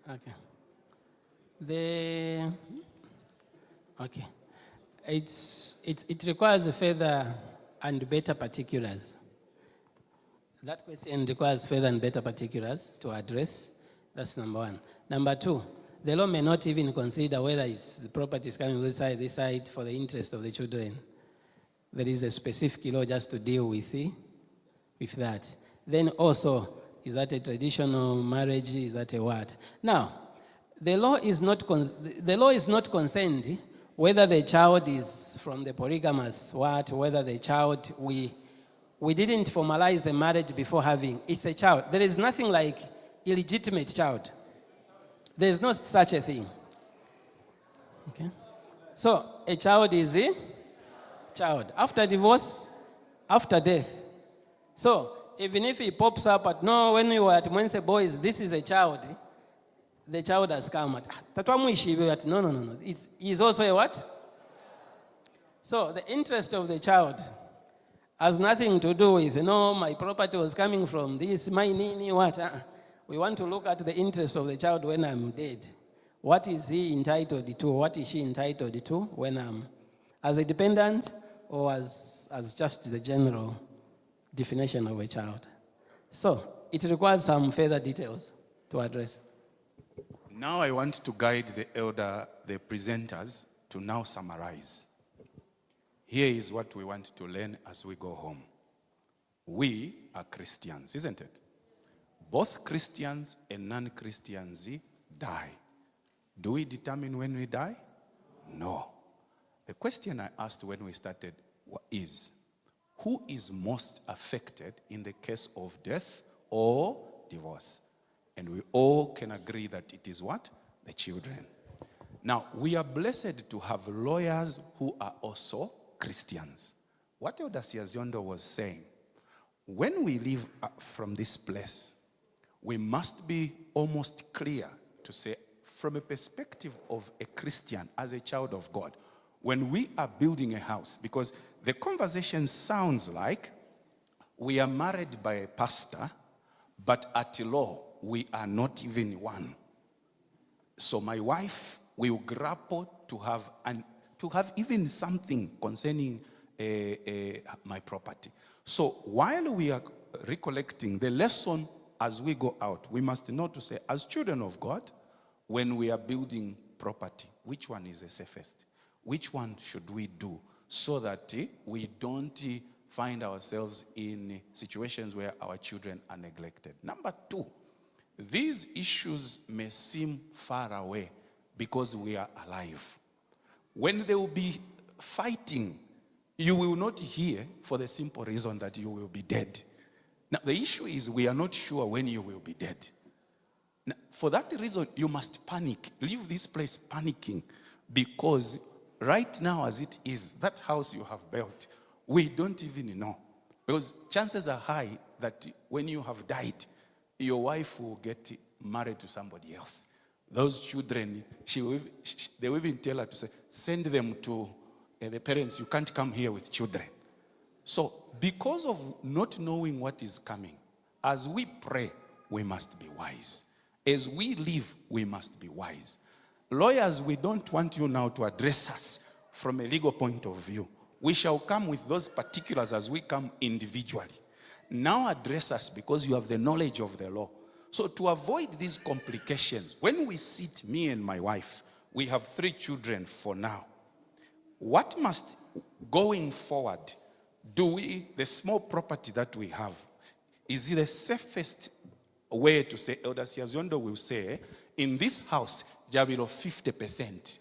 Okay. It requires further and better particulars. That question requires further and better particulars to address. That's number 1. Number 2, the law may not even consider whether the property is coming this side for the interest of the children. There is a specific law just to deal with that. Then also, Is that a traditional marriage? Is that a what? Now, the law is not concerned whether the child is from the polygamous what, whether the child we didn't formalize the marriage before having. It's a child. There is nothing like illegitimate child. There is not such a thing. Okay. So a child is a child. After divorce, after death. So even if he pops up at, no, when we were at Mwense Boys, this is a child. The child has come at, no. He's also a what? So the interest of the child has nothing to do with, no, my property was coming from this, my nini, what? We want to look at the interest of the child when I'm dead. What is he entitled to? What is she entitled to when I'm as a dependent or as just the general definition of a child? So it requires some further details to address. Now I want to guide the presenters to now summarize. Here is what we want to learn as we go home. We are Christians, isn't it? Both Christians and non-Christians die. Do we determine when we die? No. The question I asked when we started is, who is most affected in the case of death or divorce? And we all can agree that it is what? The children. Now, we are blessed to have lawyers who are also Christians. What Elder Siaziondo was saying, when we leave from this place, we must be almost clear to say, from a perspective of a Christian, as a child of God, when we are building a house, because the conversation sounds like we are married by a pastor, but at law, we are not even one. So my wife will grapple to have even something concerning my property. So while we are recollecting the lesson as we go out, we must know to say, as children of God, when we are building property, which one is the safest? Which one should we do so that we don't find ourselves in situations where our children are neglected? Number two, these issues may seem far away because we are alive. When they will be fighting, you will not hear for the simple reason that you will be dead. Now, the issue is we are not sure when you will be dead. Now, for that reason, you must panic. Leave this place panicking, because right now as it is, that house you have built, we don't even know. Because chances are high that when you have died, your wife will get married to somebody else. Those children, they will even tell her to say, send them to the parents. You can't come here with children. So because of not knowing what is coming, as we pray, we must be wise. As we live, we must be wise. Lawyers, we don't want you now to address us from a legal point of view. We shall come with those particulars as we come individually. Now address us because you have the knowledge of the law. So to avoid these complications, when we sit, me and my wife, we have 3 children for now. What must, going forward, the small property that we have, is it the safest way to say? Elder Siaziondo will say, in this house, Jabilo 50%.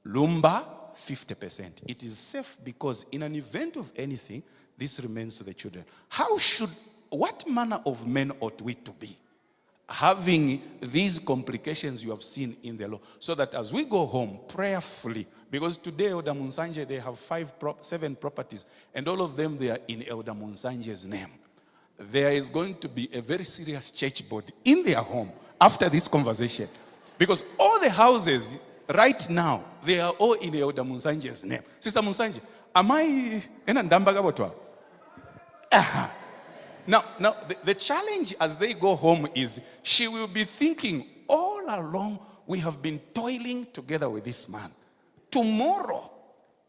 Lumba, 50%. It is safe because in an event of anything, this remains to the children. What manner of men ought we to be? Having these complications you have seen in the law, so that as we go home prayerfully, because today Elder Munsanje, they have 7 properties, and all of them, they are in Elder Munsanje's name. There is going to be a very serious church board in their home after this conversation, because all the houses right now, they are all in Elder Munsanje's name. Sister Munsanje, am I in Ndambagabotwa? Now, the challenge as they go home is she will be thinking, all along we have been toiling together with this man. Tomorrow,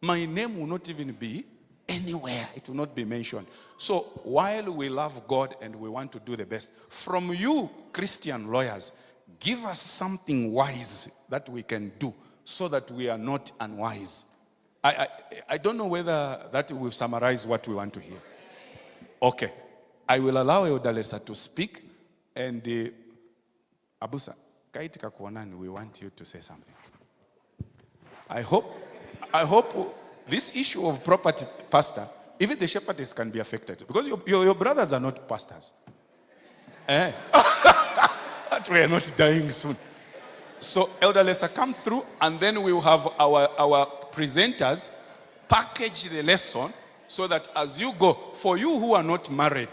my name will not even be anywhere. It will not be mentioned. So while we love God and we want to do the best, from you, Christian lawyers, give us something wise that we can do so that we are not unwise. I don't know whether that will summarize what we want to hear. Okay. I will allow Elder Lesa to speak, and Abusa, Kaitika Kuonani, we want you to say something. I hope this issue of property, Pastor, even the shepherdess can be affected, because your brothers are not pastors. That we are not dying soon. So Elder Lesa, come through, and then we will have our presenters package the lesson so that as you go, for you who are not married,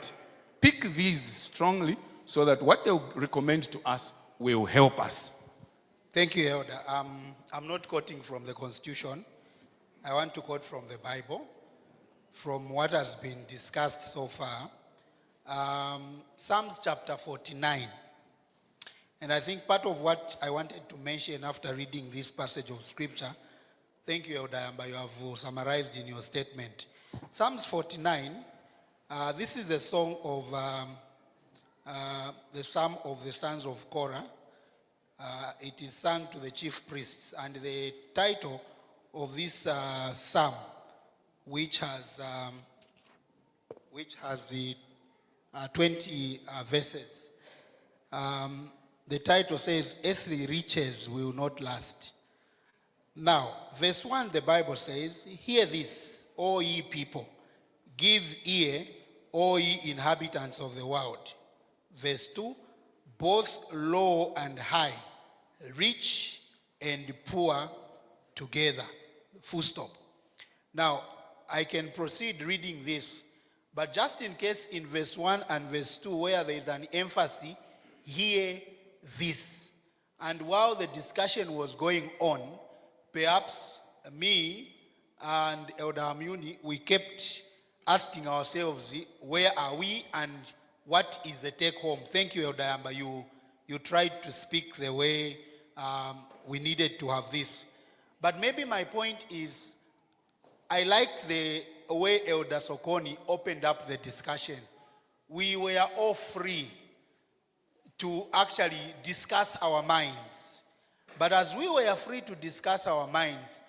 pick these strongly so that what they will recommend to us will help us. Thank you, Elder. I'm not quoting from the Constitution. I want to quote from the Bible, from what has been discussed so far. Psalms chapter 49. And I think part of what I wanted to mention after reading this passage of scripture, thank you, Elder Yamba, you have summarized in your statement. Psalms 49, this is the song of the Psalm of the sons of Korah. It is sung to the chief priests, and the title of this psalm, which has the 20 verses. The title says, "Earthly riches will not last." Now, verse 1, the Bible says, "Hear this, O ye people. Give ear, O ye inhabitants of the world." Verse 2, "Both low and high, rich and poor together." Full stop. Now, I can proceed reading this, but just in case in verse 1 and verse 2, where there is an emphasis, hear this. And while the discussion was going on, perhaps me and Elder Amuni, we kept asking ourselves, where are we and what is the take home? Thank you, Elder Yamba. You tried to speak the way we needed to have this. But maybe my point is, I like the way Elder Sokoni opened up the discussion. We were all free to actually discuss our minds. But as we were free to discuss our minds,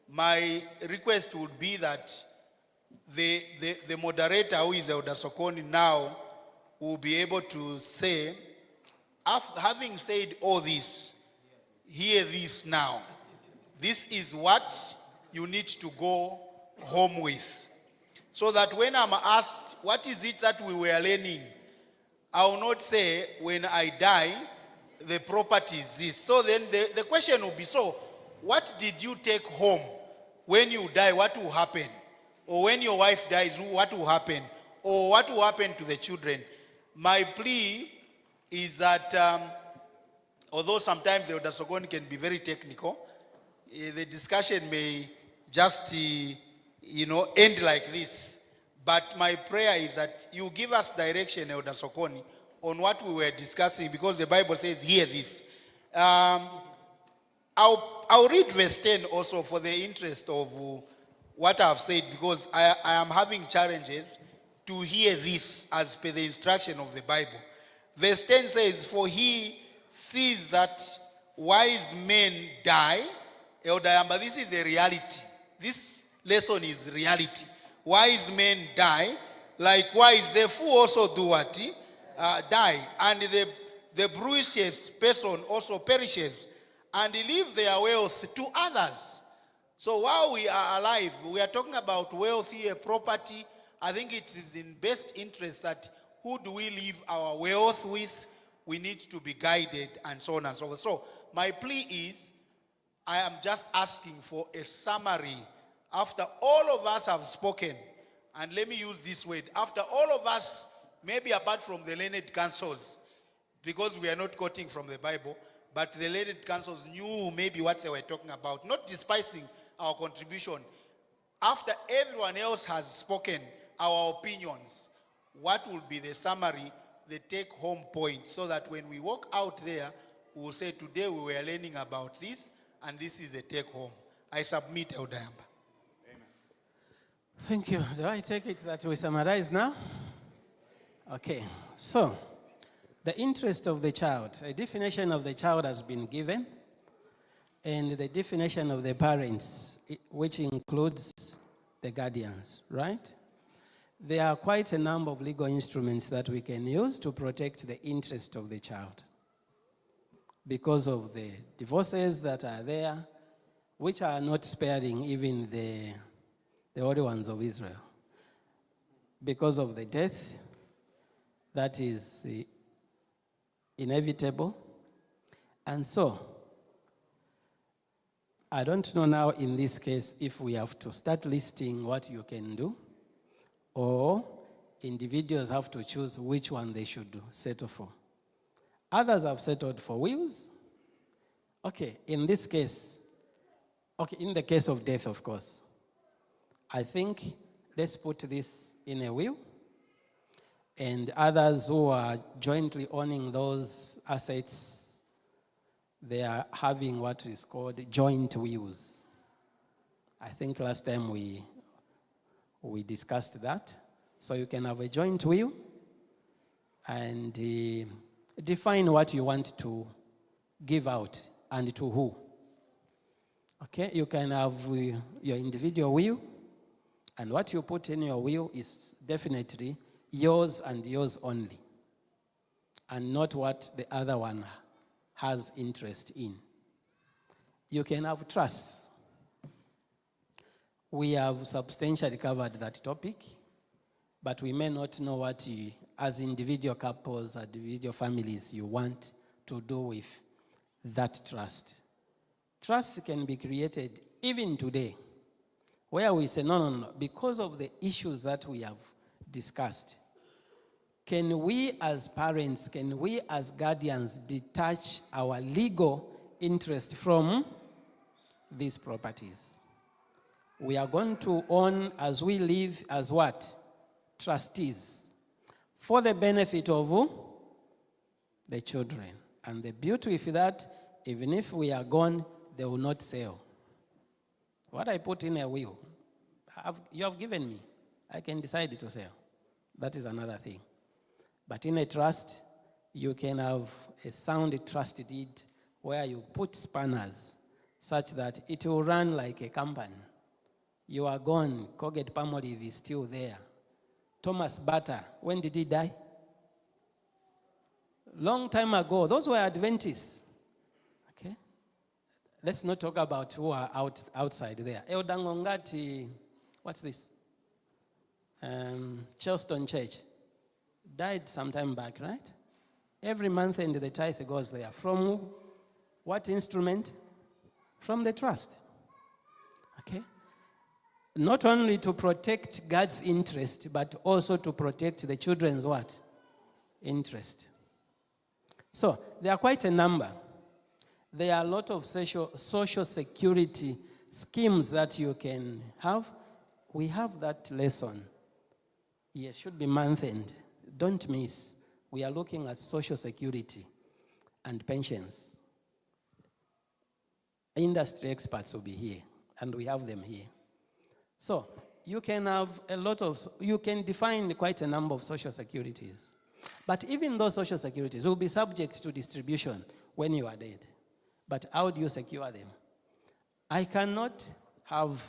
my request would be that the moderator, who is Elder Sokoni now, will be able to say, having said all this, hear this now. This is what you need to go home with. So that when I'm asked, what is it that we were learning? I will not say, when I die, the property is this. So then the question will be, so what did you take home? When you die, what will happen? Or when your wife dies, what will happen? Or what will happen to the children? My plea is that, although sometimes the Elder Sokoni can be very technical, the discussion may just, end like this. But my prayer is that you give us direction, Elder Sokoni, on what we were discussing, because the Bible says, hear this. I'll read verse 10 also for the interest of what I've said, because I am having challenges to hear this as per the instruction of the Bible. Verse 10 says, "For he sees that wise men die." Elder Yamba, this is a reality. This lesson is reality. Wise men die. Likewise, the fool also do what? Die. And the brutish person also perishes and leave their wealth to others. So while we are alive, we are talking about wealth here, property. I think it is in best interest that who do we leave our wealth with? We need to be guided and so on and so forth. So my plea is, I am just asking for a summary. After all of us have spoken, and let me use this word, after all of us, maybe apart from the learned councils, because we are not quoting from the Bible, but the learned councils knew maybe what they were talking about, not despising our contribution. After everyone else has spoken our opinions, what will be the summary, the take-home point, so that when we walk out there, we will say, today we were learning about this, and this is the take-home. I submit, Elder Yamba. Thank you. Do I take it that we summarize now? Okay. So, the interest of the child. A definition of the child has been given, and the definition of the parents, which includes the guardians, right? There are quite a number of legal instruments that we can use to protect the interest of the child because of the divorces that are there, which are not sparing even the Holy Ones of Israel. Because of the death that is inevitable. And so, I don't know now in this case if we have to start listing what you can do, or individuals have to choose which one they should settle for. Others have settled for wills. Okay, in this case, in the case of death, of course, I think let's put this in a will, and others who are jointly owning those assets, they are having what is called joint wills. I think last time we discussed that. So you can have a joint will and define what you want to give out and to who. Okay, you can have your individual will, and what you put in your will is definitely yours and yours only, and not what the other one has interest in. You can have trusts. We have substantially covered that topic, but we may not know what you, as individual couples, individual families, you want to do with that trust. Trust can be created even today, where we say, no, because of the issues that we have discussed, can we as parents, can we as guardians detach our legal interest from these properties? We are going to own as we live as what? Trustees. For the benefit of the children. And the beauty of that, even if we are gone, they will not sell. What I put in a will, you have given me. I can decide to sell. That is another thing. But in a trust, you can have a sound trust deed where you put spanners such that it will run like a company. You are gone, Colgate-Palmolive is still there. Thomas Butter, when did he die? Long time ago. Those were Adventists. Okay? Let's not talk about who are outside there. Elder Ngongati, what's this? Chelston Church. Died some time back, right? Every month end the tithe goes there. From what instrument? From the trust. Okay? Not only to protect God's interest, but also to protect the children's what? Interest. So, there are quite a number. There are a lot of social security schemes that you can have. We have that lesson. Yes, should be month end. Don't miss. We are looking at social security and pensions. Industry experts will be here, and we have them here. So, you can have you can define quite a number of social securities. But even those social securities will be subject to distribution when you are dead. But how do you secure them? I cannot have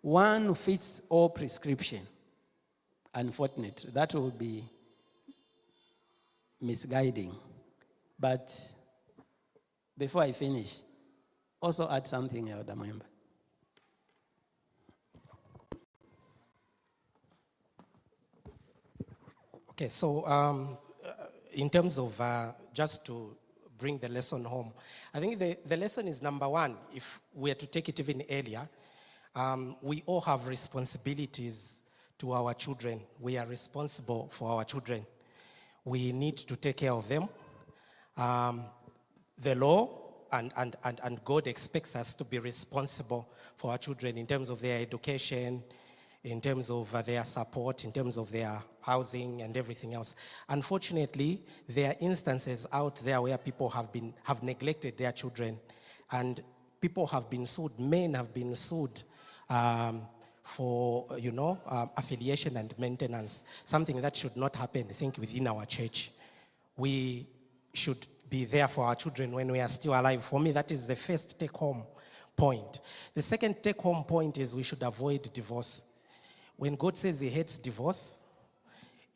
one fits all prescription. Unfortunately, that will be misguiding. But before I finish, also add something, Elder Mwemba. Okay, so in terms of just to bring the lesson home, I think the lesson is number one. If we are to take it even earlier, we all have responsibilities to our children. We are responsible for our children. We need to take care of them. The law and God expects us to be responsible for our children in terms of their education, in terms of their support, in terms of their housing and everything else. Unfortunately, there are instances out there where people have neglected their children, and people have been sued, men have been sued for, affiliation and maintenance, something that should not happen, I think, within our church. We should be there for our children when we are still alive. For me, that is the first take-home point. The second take-home point is we should avoid divorce. When God says he hates divorce,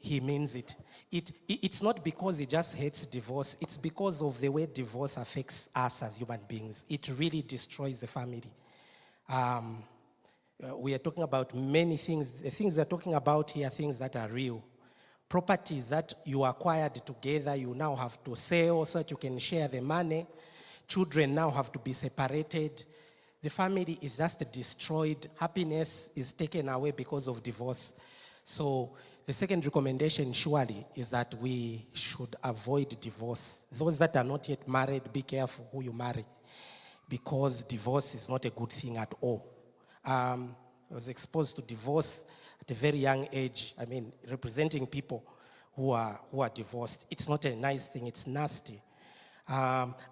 he means it. It's not because he just hates divorce, it's because of the way divorce affects us as human beings. It really destroys the family. We are talking about many things. The things we're talking about here are things that are real. Properties that you acquired together, you now have to sell so that you can share the money. Children now have to be separated. The family is just destroyed. Happiness is taken away because of divorce. So the second recommendation surely is that we should avoid divorce. Those that are not yet married, be careful who you marry, because divorce is not a good thing at all. I was exposed to divorce at a very young age. I mean, representing people who are divorced. It's not a nice thing, it's nasty.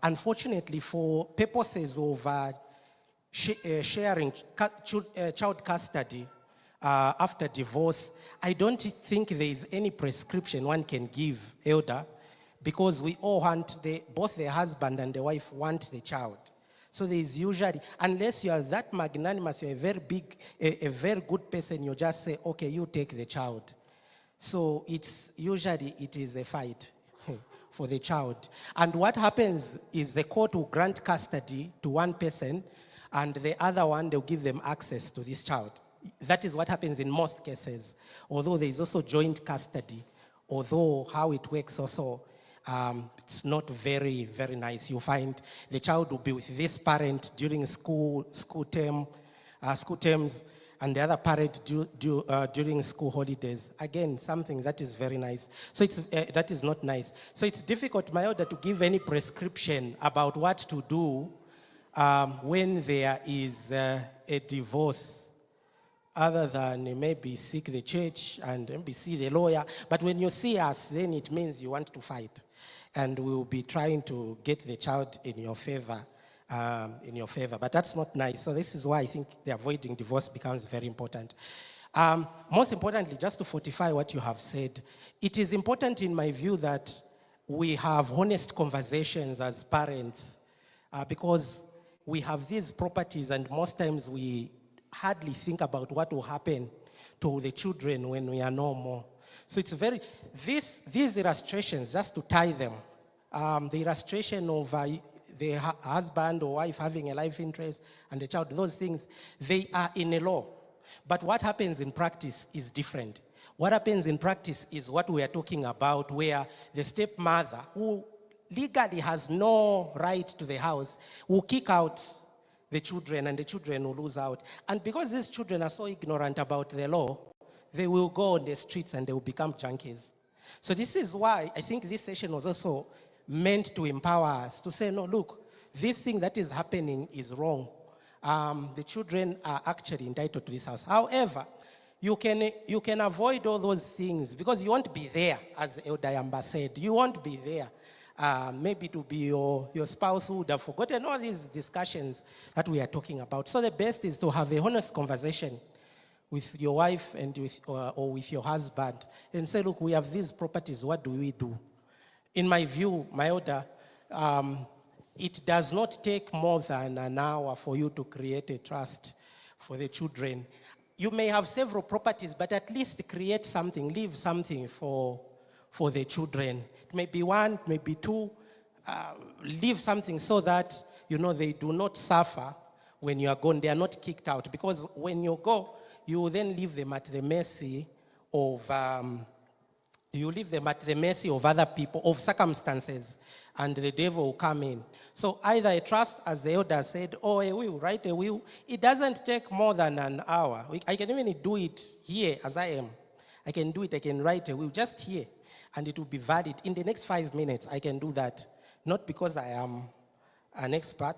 Unfortunately, for purposes of sharing child custody after divorce, I don't think there is any prescription one can give, elder, because we all want, both the husband and the wife want the child. So there is usually, unless you are that magnanimous, you're a very good person, you just say, okay, you take the child. So it is a fight for the child. And what happens is the court will grant custody to one person, and the other one, they'll give them access to this child. That is what happens in most cases, although there is also joint custody, although how it works also, it's not very, very nice. You find the child will be with this parent during school terms, and the other parent during school holidays. Again, something that is very nice. So that is not nice. So it's difficult, my elder, to give any prescription about what to do when there is a divorce, other than maybe seek the church and maybe see the lawyer. But when you see us, then it means you want to fight. And we will be trying to get the child in your favor. But that's not nice. So this is why I think the avoiding divorce becomes very important. Most importantly, just to fortify what you have said, it is important in my view that we have honest conversations as parents because we have these properties and most times we hardly think about what will happen to the children when we are no more. So it's these illustrations, just to tie them, the illustration of the husband or wife having a life interest and the child, those things, they are in a law. But what happens in practice is different. What happens in practice is what we are talking about, where the stepmother, who legally has no right to the house, will kick out the children and the children will lose out. And because these children are so ignorant about the law, they will go on the streets and they will become junkies. So this is why I think this session was also meant to empower us to say, no, look, this thing that is happening is wrong. The children are actually entitled to this house. However, you can avoid all those things because you won't be there, as Elder Yamba said. You won't be there. Maybe to be your spouse who would have forgotten all these discussions that we are talking about. So the best is to have a honest conversation with your wife and or with your husband and say, look, we have these properties, what do we do? In my view, my elder, it does not take more than an hour for you to create a trust for the children. You may have several properties, but at least create something, leave something for the children. It may be one, maybe two. Leave something so that, they do not suffer when you are gone. They are not kicked out. Because when you go, you will then leave them at the mercy of other people, of circumstances, and the devil will come in. So either a trust, as the elder said, or a will, write a will. It doesn't take more than an hour. I can even do it here as I am. I can do it, I can write a will just here, and it will be valid. In the next 5 minutes, I can do that. Not because I am an expert,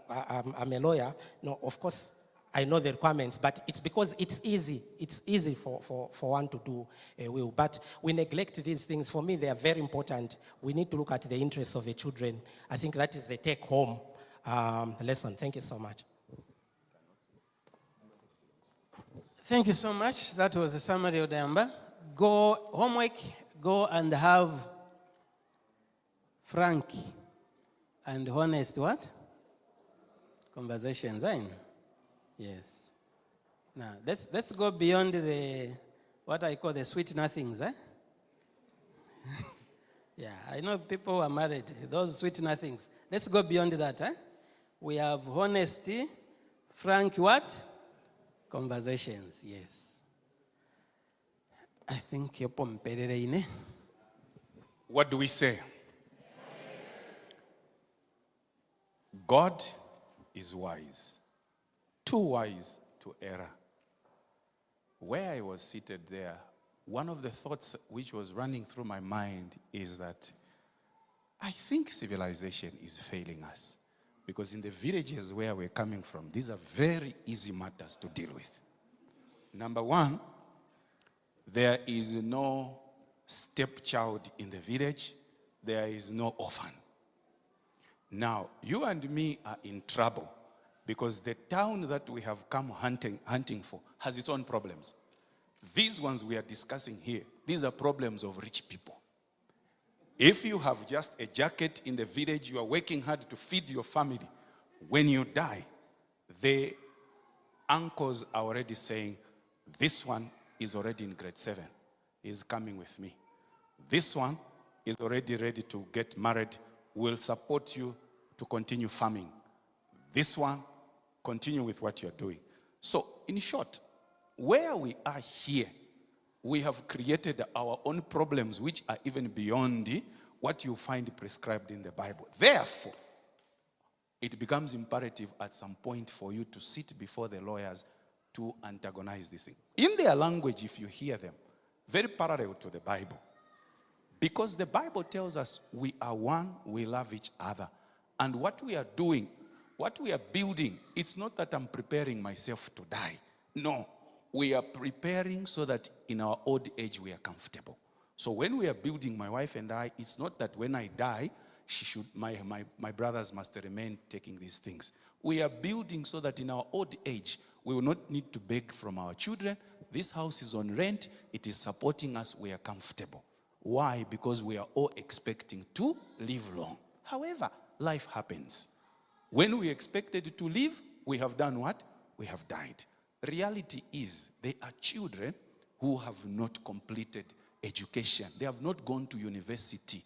I'm a lawyer. No, of course, I know the requirements, but it's because it's easy. It's easy for one to do a will. But we neglect these things. For me, they are very important. We need to look at the interests of the children. I think that is the take-home lesson. Thank you so much. Thank you so much. That was a summary of the Yamba. Go and have frank and honest what? Conversations, right? Yes. Now, let's go beyond what I call the sweet nothings, Yeah, I know people who are married, those sweet nothings. Let's go beyond that. We have honesty, frank what? Conversations, yes. I think you're pomperere. What do we say? God is wise, too wise to err. Where I was seated there, one of the thoughts which was running through my mind is that I think civilization is failing us. Because in the villages where we're coming from, these are very easy matters to deal with. Number one, there is no stepchild in the village. There is no orphan. Now, you and me are in trouble because the town that we have come hunting for has its own problems. These ones we are discussing here, these are problems of rich people. If you have just a jacket in the village, you are working hard to feed your family. When you die, the uncles are already saying, this one is already in grade 7. He's coming with me. This one is already ready to get married. We'll support you to continue farming. This one, continue with what you're doing. So, in short, where we are here, we have created our own problems which are even beyond what you find prescribed in the Bible. Therefore, it becomes imperative at some point for you to sit before the lawyers to antagonize this thing. In their language, if you hear them, very parallel to the Bible. Because the Bible tells us we are one, we love each other. And what we are doing, what we are building, it's not that I'm preparing myself to die. No. We are preparing so that in our old age we are comfortable. So when we are building, my wife and I, it's not that when I die, my brothers must remain taking these things. We are building so that in our old age, we will not need to beg from our children. This house is on rent. It is supporting us. We are comfortable. Why? Because we are all expecting to live long. However, life happens. When we expected to live, we have done what? We have died. Reality is, they are children who have not completed education. They have not gone to university.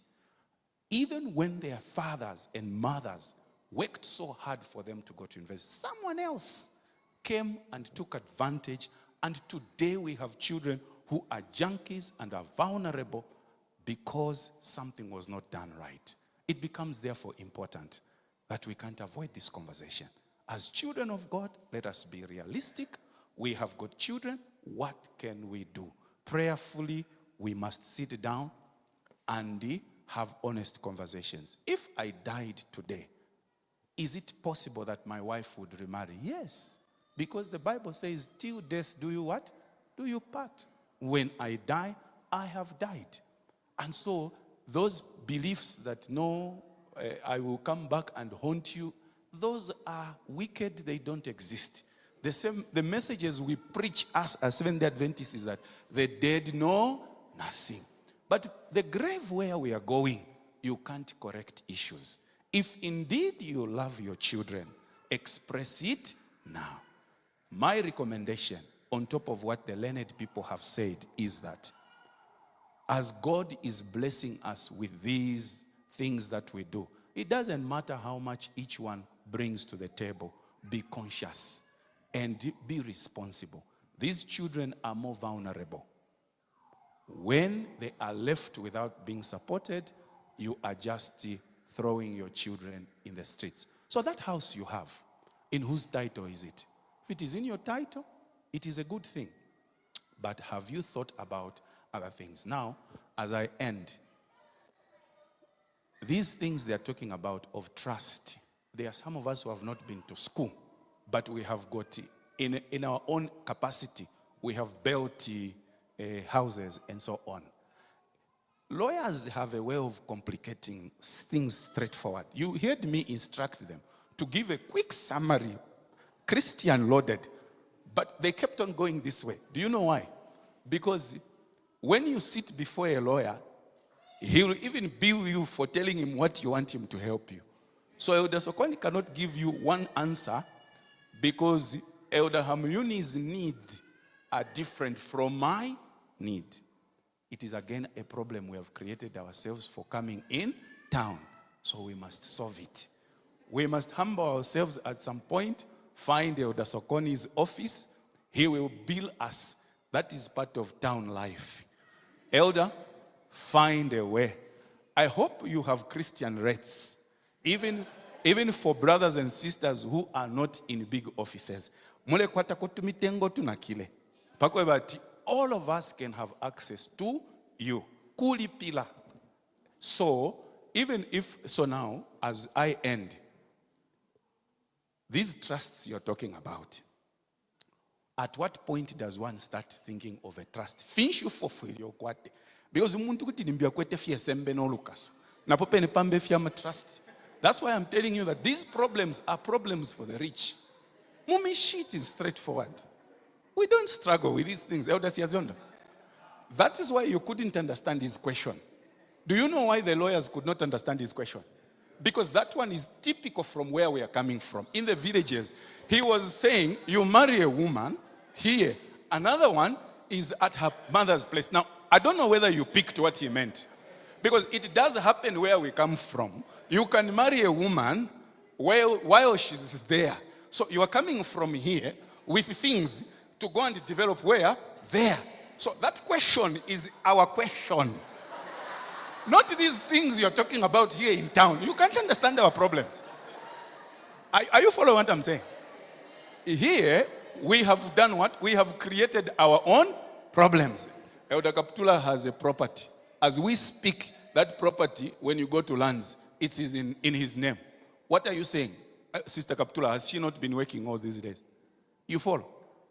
Even when their fathers and mothers worked so hard for them to go to university, someone else came and took advantage. And today we have children who are junkies and are vulnerable because something was not done right. It becomes therefore important that we can't avoid this conversation. As children of God, let us be realistic. We have got children. What can we do? Prayerfully, we must sit down and have honest conversations. If I died today, is it possible that my wife would remarry? Yes. Because the Bible says, till death do you what? Do you part. When I die, I have died. And so, those beliefs that no, I will come back and haunt you, those are wicked, they don't exist. The messages we preach us as Seventh-day Adventists is that the dead know nothing. But the grave where we are going, you can't correct issues. If indeed you love your children, express it now. My recommendation, on top of what the learned people have said, is that as God is blessing us with these things that we do, it doesn't matter how much each one brings to the table. Be conscious and be responsible. These children are more vulnerable. When they are left without being supported, you are just throwing your children in the streets. So that house you have, in whose title is it? If it is in your title, it is a good thing. But have you thought about other things? Now, as I end, these things they are talking about of trust, there are some of us who have not been to school, but we have got, in our own capacity, we have built houses and so on. Lawyers have a way of complicating things straightforward. You heard me instruct them to give a quick summary, Christian loaded, but they kept on going this way. Do you know why? Because when you sit before a lawyer, he'll even bill you for telling him what you want him to help you. So Elder Sokoni cannot give you one answer because Elder Hamuni's needs are different from my need. it is again a problem we have created ourselves for coming in town. So we must solve it. We must humble ourselves at some point, find Elder Sokoni's office. He will bill us. That is part of town life. Elder, find a way. I hope you have Christian rates, even for brothers and sisters who are not in big offices. Mule kwata kutumitengo tunakile. Pakwe bati, all of us can have access to you. Kuli pila. So, now, as I end, these trusts you're talking about, at what point does one start thinking of a trust? Finch you for kwate. Because umuntu kuti nimbia kwete fie sembe no lukaso. Na pope ne pambe fia trust. That's why I'm telling you that these problems are problems for the rich. Mumi shit is straightforward. We don't struggle with these things. That is why you couldn't understand his question. Do you know why the lawyers could not understand his question? Because that one is typical from where we are coming from. In the villages, he was saying, you marry a woman here. Another one is at her mother's place. Now, I don't know whether you picked what he meant. Because it does happen where we come from. You can marry a woman while she's there. So you are coming from here with things to go and develop where? There. So that question is our question. Not these things you're talking about here in town. You can't understand our problems. Are you following what I'm saying? Here, we have done what? We have created our own problems. Elder Kaptula has a property. As we speak, that property, when you go to lands, it is in his name. What are you saying? Sister Kaptula, has she not been working all these days? You follow?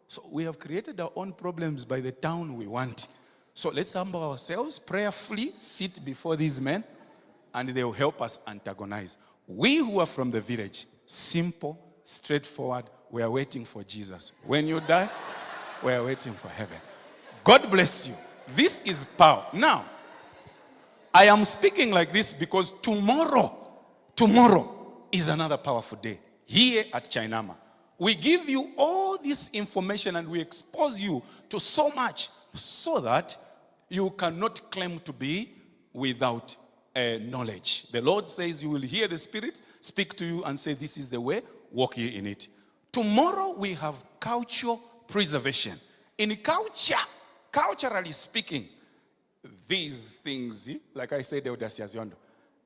So we have created our own problems by the town we want. So let's humble ourselves, prayerfully sit before these men, and they will help us antagonize. We who are from the village, simple, straightforward, we are waiting for Jesus. When you die, we are waiting for heaven. God bless you. This is power. Now, I am speaking like this because tomorrow is another powerful day here at Chainama. We give you all this information and we expose you to so much so that you cannot claim to be without knowledge. The Lord says you will hear the Spirit speak to you and say, this is the way, walk ye in it. Tomorrow we have cultural preservation. In culture, culturally speaking, these things, like I said,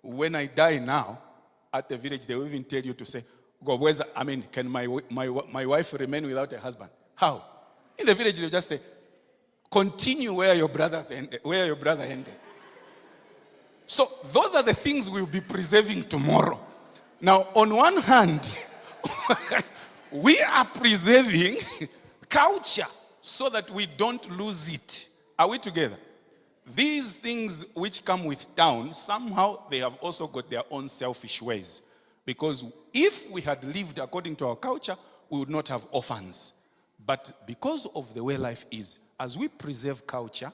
when I die now, at the village, they will even tell you to say, God, can my wife remain without a husband? How? In the village, they'll just say, continue where your brother ended. So those are the things we'll be preserving tomorrow. Now, on one hand, we are preserving culture so that we don't lose it. Are we together? These things which come with town, somehow they have also got their own selfish ways. Because if we had lived according to our culture, we would not have orphans. But because of the way life is, as we preserve culture,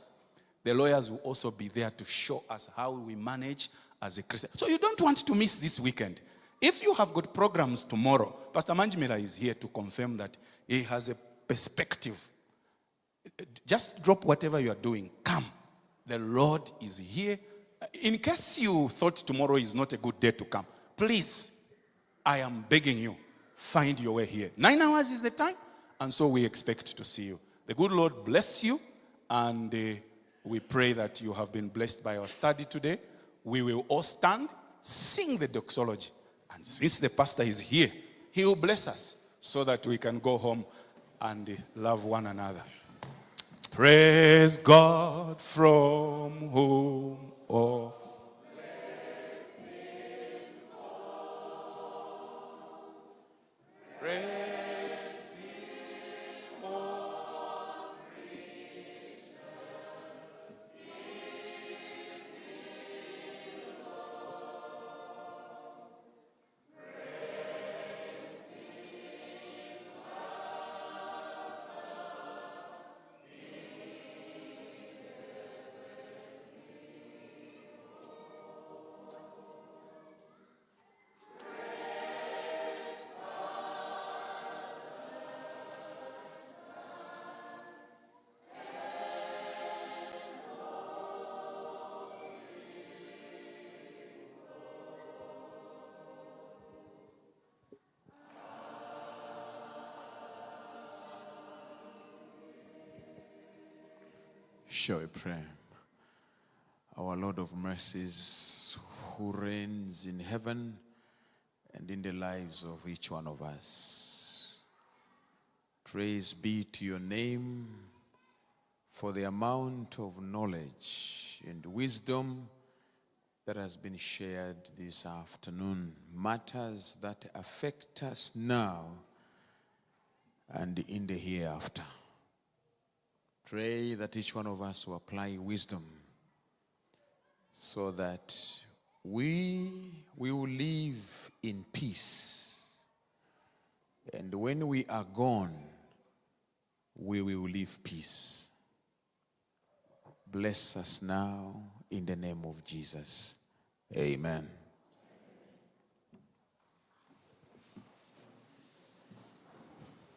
the lawyers will also be there to show us how we manage as a Christian. So you don't want to miss this weekend. If you have got programs tomorrow, Pastor Manjimela is here to confirm that he has a perspective. Just drop whatever you are doing. Come. The Lord is here. In case you thought tomorrow is not a good day to come, please, I am begging you, find your way here. 9 hours is the time, and so we expect to see you. The good Lord bless you, and we pray that you have been blessed by our study today. We will all stand, sing the doxology, and since the pastor is here, he will bless us so that we can go home and love one another. Praise God from whom all praise Him, all creatures, Shall we pray? Our Lord of mercies, who reigns in heaven and in the lives of each one of us. Praise be to your name for the amount of knowledge and wisdom that has been shared this afternoon. Matters that affect us now and in the hereafter. Pray that each one of us will apply wisdom so that we will live in peace. And when we are gone, we will live peace. Bless us now in the name of Jesus. Amen.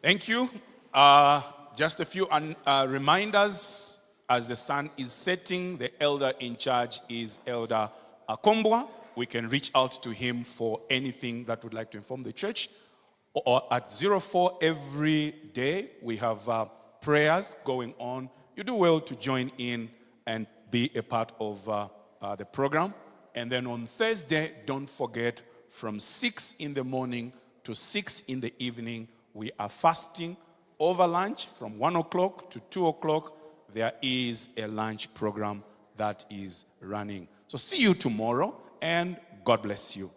Thank you. Just a few reminders. As the sun is setting, the elder in charge is Elder Akombwa. We can reach out to him for anything that would like to inform the church. Or at 04 every day, we have prayers going on. You do well to join in and be a part of the program. And then on Thursday, don't forget, from 6 in the morning to 6 in the evening, we are fasting over lunch from 1 o'clock to 2 o'clock. There is a lunch program that is running. So see you tomorrow, and God bless you.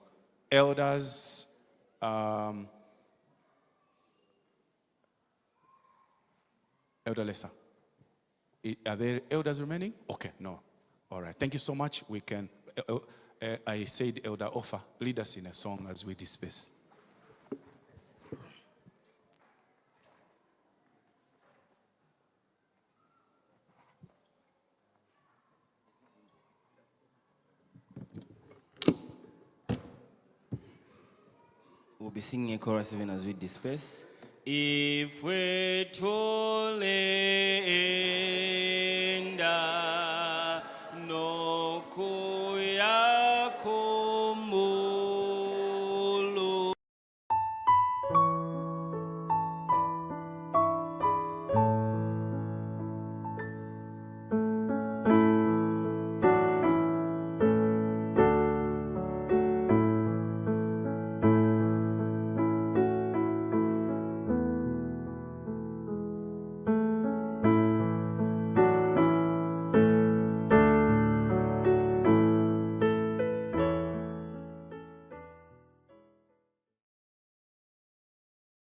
Elders, Elder Lesa, are there elders remaining? Okay, no. All right, thank you so much. We can, I said Elder Offer, lead us in a song as we disperse. We'll be singing a chorus even as we disperse. If we're too late.